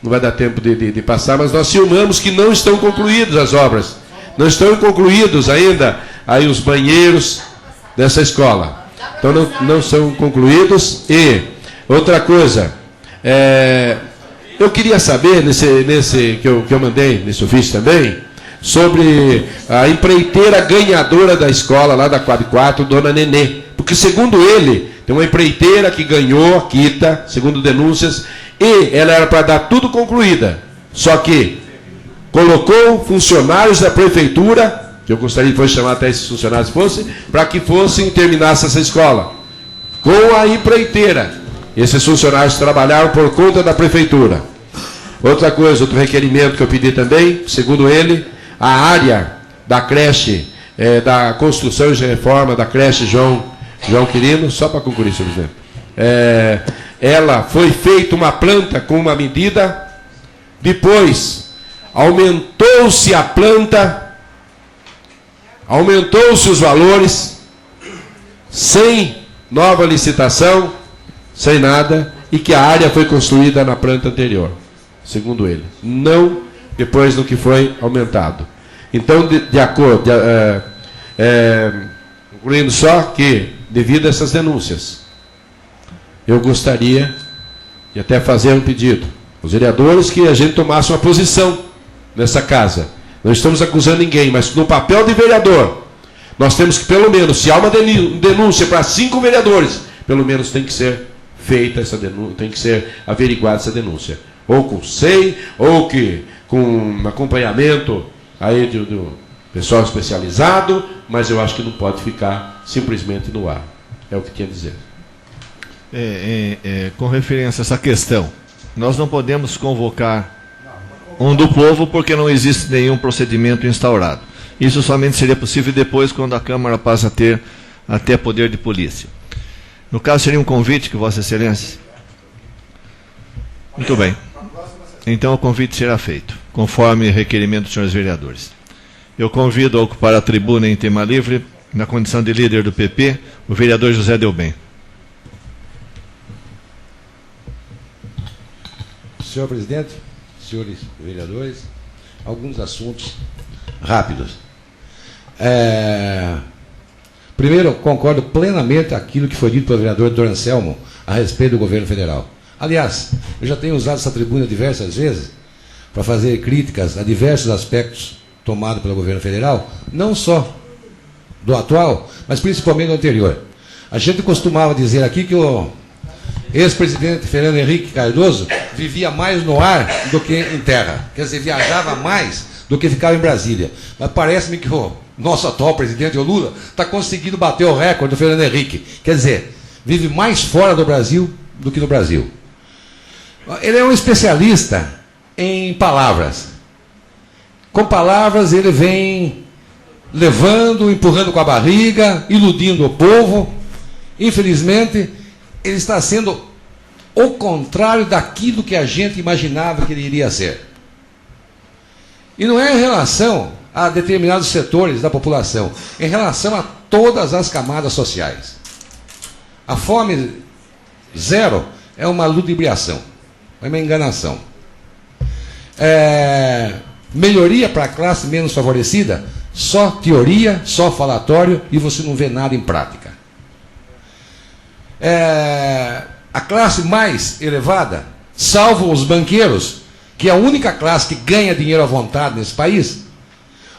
não vai dar tempo de passar, mas nós filmamos que não estão concluídas as obras. Não estão concluídos ainda aí os banheiros dessa escola. Então não são concluídos. E outra coisa, eu queria saber, nesse que eu mandei, nesse ofício também, sobre a empreiteira ganhadora da escola, lá da Quadro 4, Dona Nenê. Porque, segundo ele, tem uma empreiteira que ganhou a quita, segundo denúncias, e ela era para dar tudo concluída. Só que colocou funcionários da prefeitura, que eu gostaria de depois chamar até esses funcionários para que fossem terminasse essa escola, com a empreiteira. Esses funcionários trabalharam por conta da prefeitura. Outra coisa, outro requerimento que eu pedi também, segundo ele, a área da creche, da construção e reforma da creche João Quirino, só para concluir, senhor presidente, ela foi feita uma planta com uma medida, depois aumentou-se a planta, aumentou-se os valores, sem nova licitação, sem nada, e que a área foi construída na planta anterior, segundo ele. Não depois do que foi aumentado. Então, de acordo, concluindo só que, devido a essas denúncias, eu gostaria de até fazer um pedido aos vereadores que a gente tomasse uma posição nessa casa. Não estamos acusando ninguém, mas no papel de vereador, nós temos que, pelo menos, se há uma denúncia para 5 vereadores, pelo menos tem que ser feita essa denúncia, tem que ser averiguada essa denúncia. Ou com SEI, ou com acompanhamento aí do pessoal especializado, mas eu acho que não pode ficar simplesmente no ar. É o que tinha a dizer. Com referência a essa questão, nós não podemos convocar um do povo porque não existe nenhum procedimento instaurado. Isso somente seria possível depois, quando a Câmara passa a ter até poder de polícia. No caso, seria um convite que Vossa Excelência? Muito bem. Então o convite será feito, conforme requerimento dos senhores vereadores. Eu convido a ocupar a tribuna em tema livre, na condição de líder do PP, o vereador José Delbem. Senhor presidente, senhores vereadores, alguns assuntos rápidos. Primeiro, concordo plenamente com aquilo que foi dito pelo vereador Dr. Anselmo a respeito do governo federal. Aliás, eu já tenho usado essa tribuna diversas vezes para fazer críticas a diversos aspectos tomados pelo governo federal, não só do atual, mas principalmente do anterior. A gente costumava dizer aqui que o ex-presidente Fernando Henrique Cardoso vivia mais no ar do que em terra. Quer dizer, viajava mais do que ficava em Brasília. Mas parece-me que o nosso atual presidente, o Lula, está conseguindo bater o recorde do Fernando Henrique. Quer dizer, vive mais fora do Brasil do que no Brasil. Ele é um especialista em palavras. Com palavras ele vem levando, empurrando com a barriga, iludindo o povo. Infelizmente, ele está sendo o contrário daquilo que a gente imaginava que ele iria ser. E não é em relação a determinados setores da população, é em relação a todas as camadas sociais. A fome zero é uma ludibriação, é uma enganação. Melhoria para a classe menos favorecida, só teoria, só falatório, e você não vê nada em prática. A classe mais elevada, salvo os banqueiros, que é a única classe que ganha dinheiro à vontade nesse país,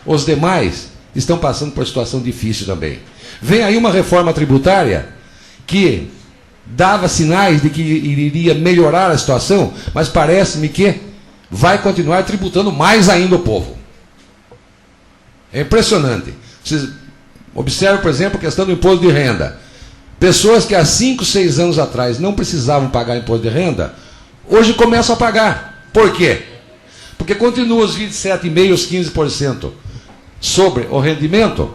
os demais estão passando por situação difícil também. Vem aí uma reforma tributária que dava sinais de que iria melhorar a situação, mas parece-me que vai continuar tributando mais ainda o povo. É impressionante. Vocês observam, por exemplo, a questão do imposto de renda. Pessoas que há 5, 6 anos atrás não precisavam pagar imposto de renda, hoje começam a pagar. Por quê? Porque continua os 27,5%, os 15% sobre o rendimento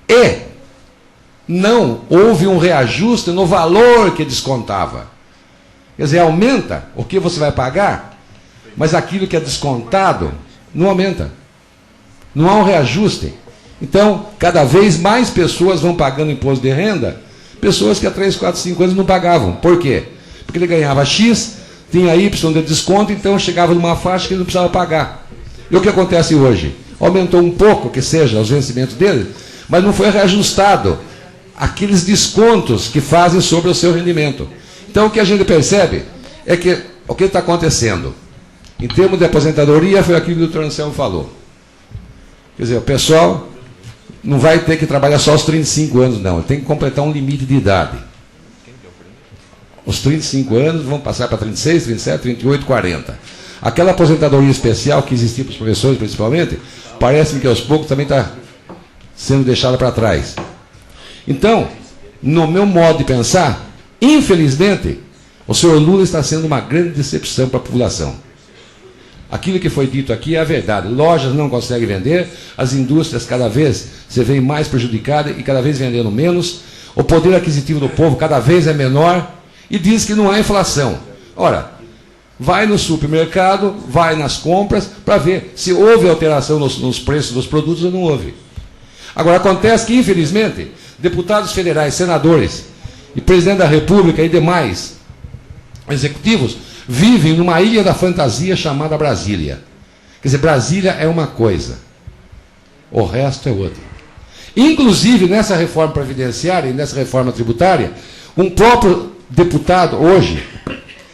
e não houve um reajuste no valor que descontava. Quer dizer, aumenta o que você vai pagar, mas aquilo que é descontado não aumenta. Não há um reajuste. Então, cada vez mais pessoas vão pagando imposto de renda, pessoas que há 3, 4, 5 anos não pagavam. Por quê? Porque ele ganhava X, tinha Y de desconto, então chegava numa faixa que ele não precisava pagar. E o que acontece hoje? Aumentou um pouco, que seja, os vencimentos dele, mas não foi reajustado aqueles descontos que fazem sobre o seu rendimento. Então, o que a gente percebe é que o que está acontecendo, em termos de aposentadoria, foi aquilo que o Dr. Anselmo falou. Quer dizer, o pessoal não vai ter que trabalhar só aos 35 anos, não. Ele tem que completar um limite de idade. Os 35 anos vão passar para 36, 37, 38, 40. Aquela aposentadoria especial que existia para os professores, principalmente, parece-me que aos poucos também está sendo deixada para trás. Então, no meu modo de pensar, infelizmente, o senhor Lula está sendo uma grande decepção para a população. Aquilo que foi dito aqui é a verdade. Lojas não conseguem vender, as indústrias cada vez se veem mais prejudicadas e cada vez vendendo menos, o poder aquisitivo do povo cada vez é menor e diz que não há inflação. Ora, vai no supermercado, vai nas compras para ver se houve alteração nos preços dos produtos ou não houve. Agora, acontece que, infelizmente, deputados federais, senadores e presidente da República e demais executivos vivem numa ilha da fantasia chamada Brasília. Quer dizer, Brasília é uma coisa, o resto é outra. Inclusive, nessa reforma previdenciária e nessa reforma tributária, um próprio deputado hoje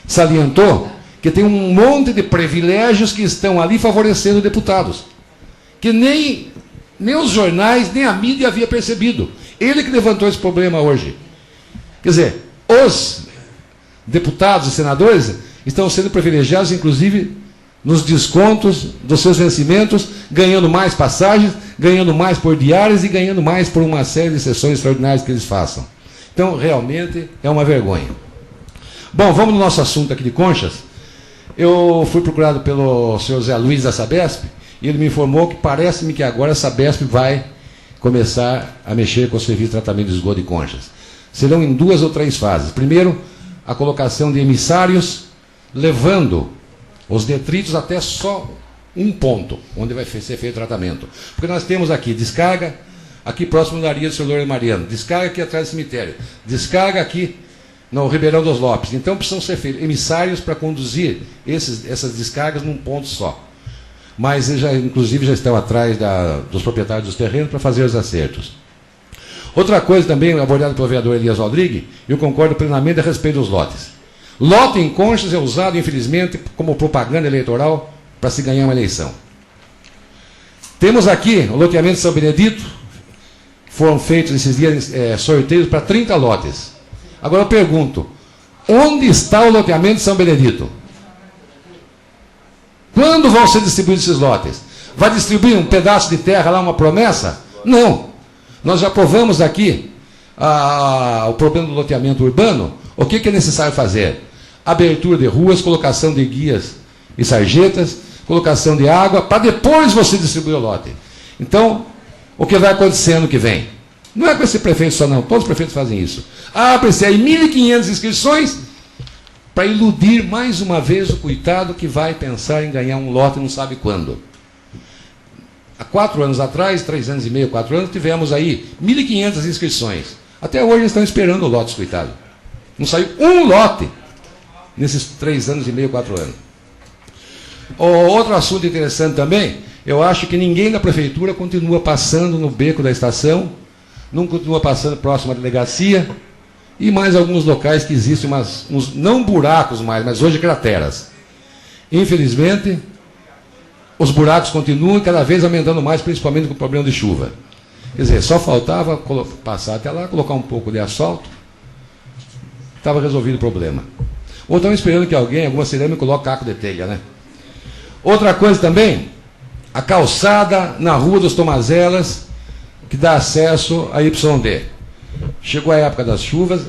salientou que tem um monte de privilégios que estão ali favorecendo deputados, que nem os jornais, nem a mídia havia percebido. Ele que levantou esse problema hoje. Quer dizer, os deputados e senadores estão sendo privilegiados, inclusive, nos descontos dos seus vencimentos, ganhando mais passagens, ganhando mais por diárias e ganhando mais por uma série de sessões extraordinárias que eles façam. Então, realmente, é uma vergonha. Bom, vamos no nosso assunto aqui de Conchas. Eu fui procurado pelo senhor Zé Luiz da Sabesp, e ele me informou que parece-me que agora a Sabesp vai começar a mexer com o serviço de tratamento de esgoto de Conchas. Serão em 2 ou 3 fases. Primeiro, a colocação de emissários, levando os detritos até só um ponto, onde vai ser feito o tratamento. Porque nós temos aqui descarga, aqui próximo da área do Sr. Loureiro Mariano, descarga aqui atrás do cemitério, descarga aqui no Ribeirão dos Lopes. Então precisam ser feitos emissários para conduzir essas descargas num ponto só. Mas eles inclusive já estão atrás dos proprietários dos terrenos para fazer os acertos. Outra coisa também abordada pelo vereador Elias Rodrigues, eu concordo plenamente a respeito dos lotes. Lote em Conchas é usado, infelizmente, como propaganda eleitoral para se ganhar uma eleição. Temos aqui o loteamento de São Benedito, foram feitos esses dias sorteios para 30 lotes. Agora eu pergunto, onde está o loteamento de São Benedito? Quando vão ser distribuídos esses lotes? Vai distribuir um pedaço de terra lá, uma promessa? Não. Nós já provamos aqui o problema do loteamento urbano. O que é necessário fazer? Abertura de ruas, colocação de guias e sarjetas, colocação de água, para depois você distribuir o lote. Então, o que vai acontecer ano que vem? Não é com esse prefeito só não, todos os prefeitos fazem isso. Abre-se aí 1.500 inscrições para iludir mais uma vez o coitado que vai pensar em ganhar um lote e não sabe quando. Há 4 anos atrás, 3 anos e meio, 4 anos, tivemos aí 1.500 inscrições. Até hoje eles estão esperando o lote, coitado. Não saiu um lote nesses 3 anos e meio, 4 anos. Outro assunto interessante também, eu acho que ninguém da prefeitura continua passando no beco da estação, não continua passando próximo à delegacia, e mais alguns locais que existem, uns não buracos mais, mas hoje crateras. Infelizmente, os buracos continuam cada vez aumentando mais, principalmente com o problema de chuva. Quer dizer, só faltava passar até lá, colocar um pouco de asfalto, estava resolvido o problema. Ou estão esperando que alguém, alguma cerâmica, coloque caco de telha, né? Outra coisa também, a calçada na Rua dos Tomazelas, que dá acesso à YD. Chegou a época das chuvas,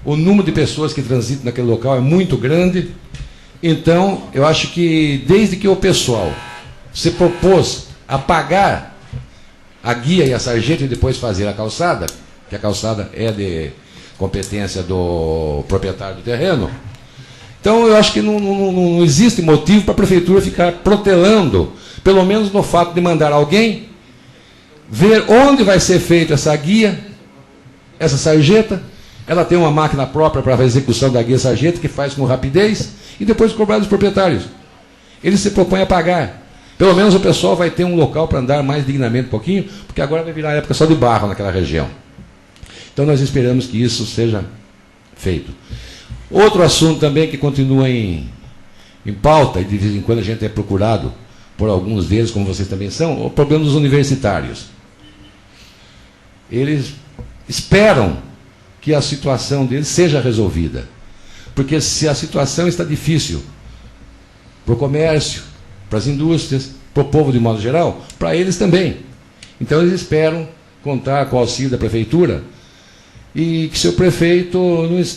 o número de pessoas que transitam naquele local é muito grande, então eu acho que desde que o pessoal se propôs a pagar a guia e a sarjeta e depois fazer a calçada, que a calçada é de competência do proprietário do terreno, então eu acho que não existe motivo para a prefeitura ficar protelando, pelo menos no fato de mandar alguém ver onde vai ser feita essa guia, essa sarjeta. Ela tem uma máquina própria para a execução da guia sarjeta, que faz com rapidez, e depois cobrar dos proprietários. Ele se propõe a pagar. Pelo menos o pessoal vai ter um local para andar mais dignamente um pouquinho, porque agora vai virar época só de barro naquela região. Então nós esperamos que isso seja feito. Outro assunto também que continua em pauta, e de vez em quando a gente é procurado por alguns deles, como vocês também são, o problema dos universitários. Eles esperam que a situação deles seja resolvida. Porque se a situação está difícil para o comércio, para as indústrias, para o povo de modo geral, para eles também. Então eles esperam contar com o auxílio da prefeitura e que seu prefeito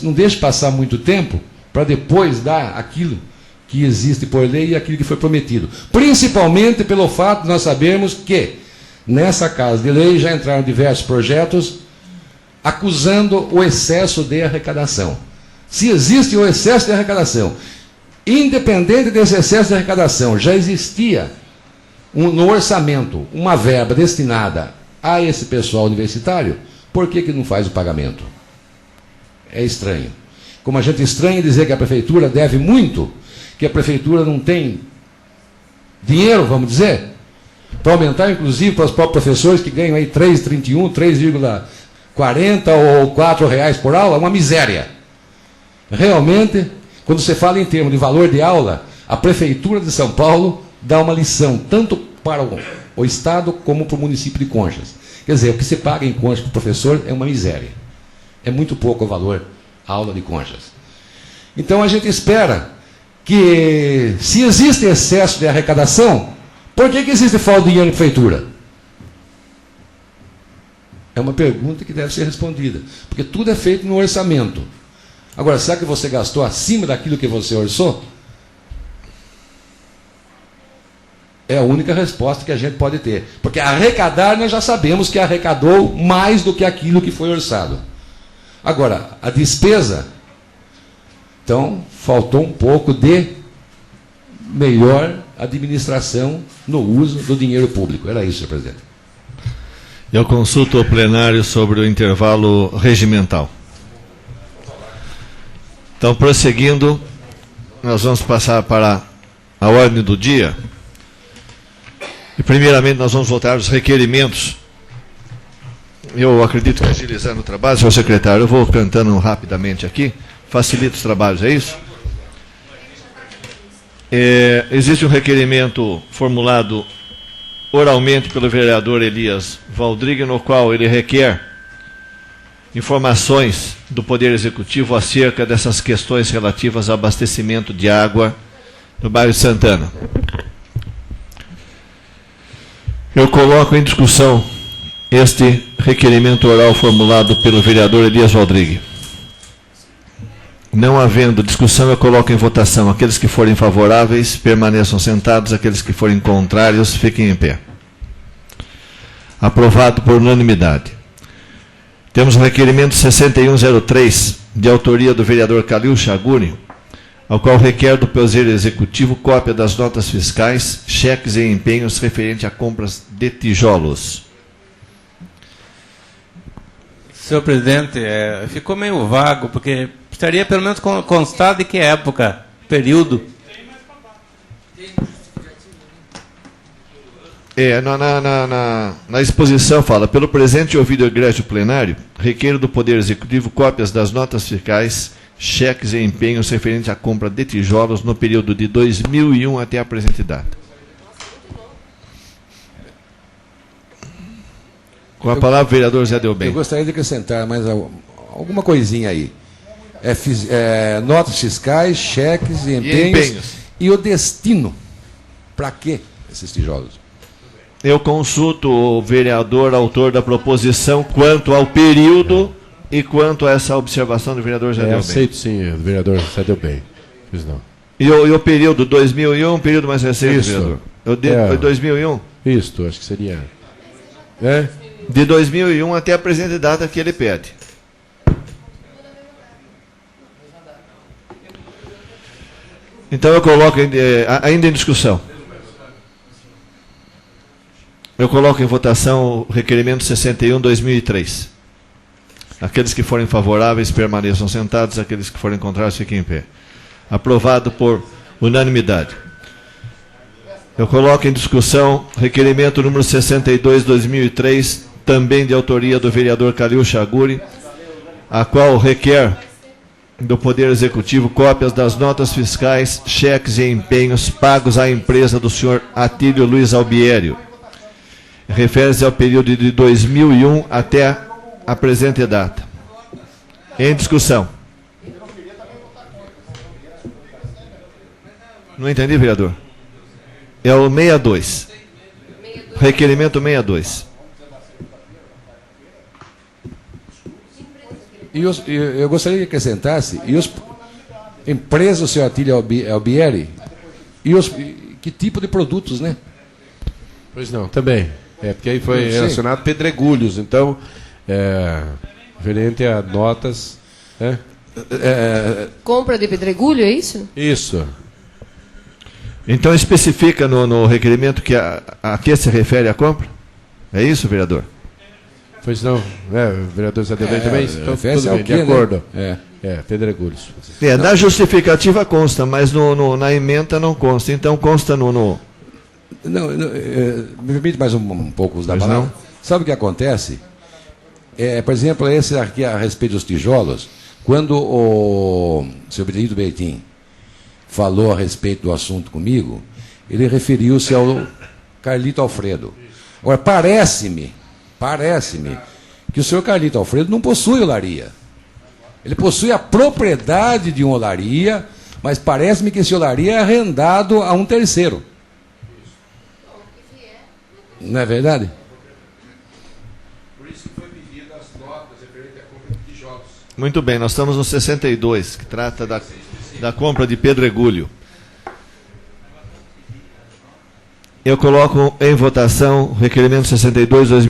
não deixe passar muito tempo para depois dar aquilo que existe por lei e aquilo que foi prometido. Principalmente pelo fato de nós sabermos que nessa casa de lei já entraram diversos projetos acusando o excesso de arrecadação. Se existe o excesso de arrecadação, independente desse excesso de arrecadação, já existia no orçamento uma verba destinada a esse pessoal universitário, por que não faz o pagamento? É estranho. Como a gente estranha dizer que a prefeitura deve muito, que a prefeitura não tem dinheiro, vamos dizer, para aumentar, inclusive, para os próprios professores que ganham aí 3,31, 3,40 ou R$4 por aula, uma miséria. Realmente, quando você fala em termos de valor de aula, a Prefeitura de São Paulo dá uma lição, tanto para o Estado como para o município de Conchas. Quer dizer, o que se paga em Conchas para o professor é uma miséria. É muito pouco o valor a aula de Conchas. Então a gente espera que, se existe excesso de arrecadação, por que existe falta de dinheiro na prefeitura? É uma pergunta que deve ser respondida. Porque tudo é feito no orçamento. Agora, será que você gastou acima daquilo que você orçou? É a única resposta que a gente pode ter. Porque arrecadar, nós já sabemos que arrecadou mais do que aquilo que foi orçado. Agora, a despesa, então, faltou um pouco de melhor administração no uso do dinheiro público. Era isso, senhor presidente. Eu consulto o plenário sobre o intervalo regimental. Então, prosseguindo, nós vamos passar para a ordem do dia. E, primeiramente, nós vamos votar os requerimentos. Eu acredito que agilizando o trabalho, senhor secretário, eu vou cantando rapidamente aqui, facilita os trabalhos, é isso? Existe um requerimento formulado oralmente pelo vereador Elias Valdrigue, no qual ele requer informações do Poder Executivo acerca dessas questões relativas ao abastecimento de água no bairro de Santana. Eu coloco em discussão este requerimento oral formulado pelo vereador Elias Valdrigue. Não havendo discussão, eu coloco em votação. Aqueles que forem favoráveis, permaneçam sentados. Aqueles que forem contrários, fiquem em pé. Aprovado por unanimidade. Temos o requerimento 6103, de autoria do vereador Calil Chaguri, ao qual requer do Poder Executivo cópia das notas fiscais, cheques e empenhos referente a compras de tijolos. Senhor presidente, ficou meio vago, porque estaria pelo menos constado de que época, período. Na exposição fala, pelo presente ouvido egrégio plenário, requeiro do Poder Executivo cópias das notas fiscais, cheques e empenhos referentes à compra de tijolos no período de 2001 até a presente data. Com a palavra, o vereador Zé Delbem. Eu gostaria de acrescentar mais alguma coisinha aí. Notas fiscais, cheques e empenhos. E o destino. Para que esses tijolos? Eu consulto o vereador, autor da proposição, quanto ao período e quanto a essa observação do vereador Zé Delbem. Aceito sim, vereador Zé Delbem. Pois não. E o período 2001, período mais recente, isso. vereador? 2001? Isso, acho que seria. De 2001 até a presente data que ele pede. Então eu coloco, ainda em discussão, eu coloco em votação o requerimento 61/2003. Aqueles que forem favoráveis permaneçam sentados, aqueles que forem contrários fiquem em pé. Aprovado por unanimidade. Eu coloco em discussão requerimento número 62/2003, também de autoria do vereador Calil Chaguri, a qual requer do Poder Executivo cópias das notas fiscais, cheques e empenhos pagos à empresa do senhor Atílio Luiz Albieri. Refere-se ao período de 2001 até a presente data. Em discussão. Não entendi, vereador? É o 62. Requerimento 62. Eu gostaria que acrescentasse, empresa do senhor Atílio Albieri, que tipo de produtos, né? Pois não, também. Porque aí foi relacionado pedregulhos, então, referente a notas. Compra de pedregulho, é isso? Isso. Então especifica no requerimento que a que se refere a compra? É isso, vereador? Pois não, vereador Zé Delbem também? Então, tudo bem, de acordo. Pedregulhos. Na justificativa consta, mas na ementa não consta. Então consta no... Não, me permite mais um pouco da palavra. Sabe o que acontece? Por exemplo, esse aqui a respeito dos tijolos, quando o senhor Benedito Bertin falou a respeito do assunto comigo, ele referiu-se ao Carlito Alfredo. Agora, parece-me que o senhor Carlito Alfredo não possui olaria. Ele possui a propriedade de uma olaria, mas parece-me que esse olaria é arrendado a um terceiro. Não é verdade? Por isso que foi pedido as notas referentes à compra de tijolos. Muito bem, nós estamos no 62, que trata da compra de pedregulho. Eu coloco em votação o requerimento 62/2003.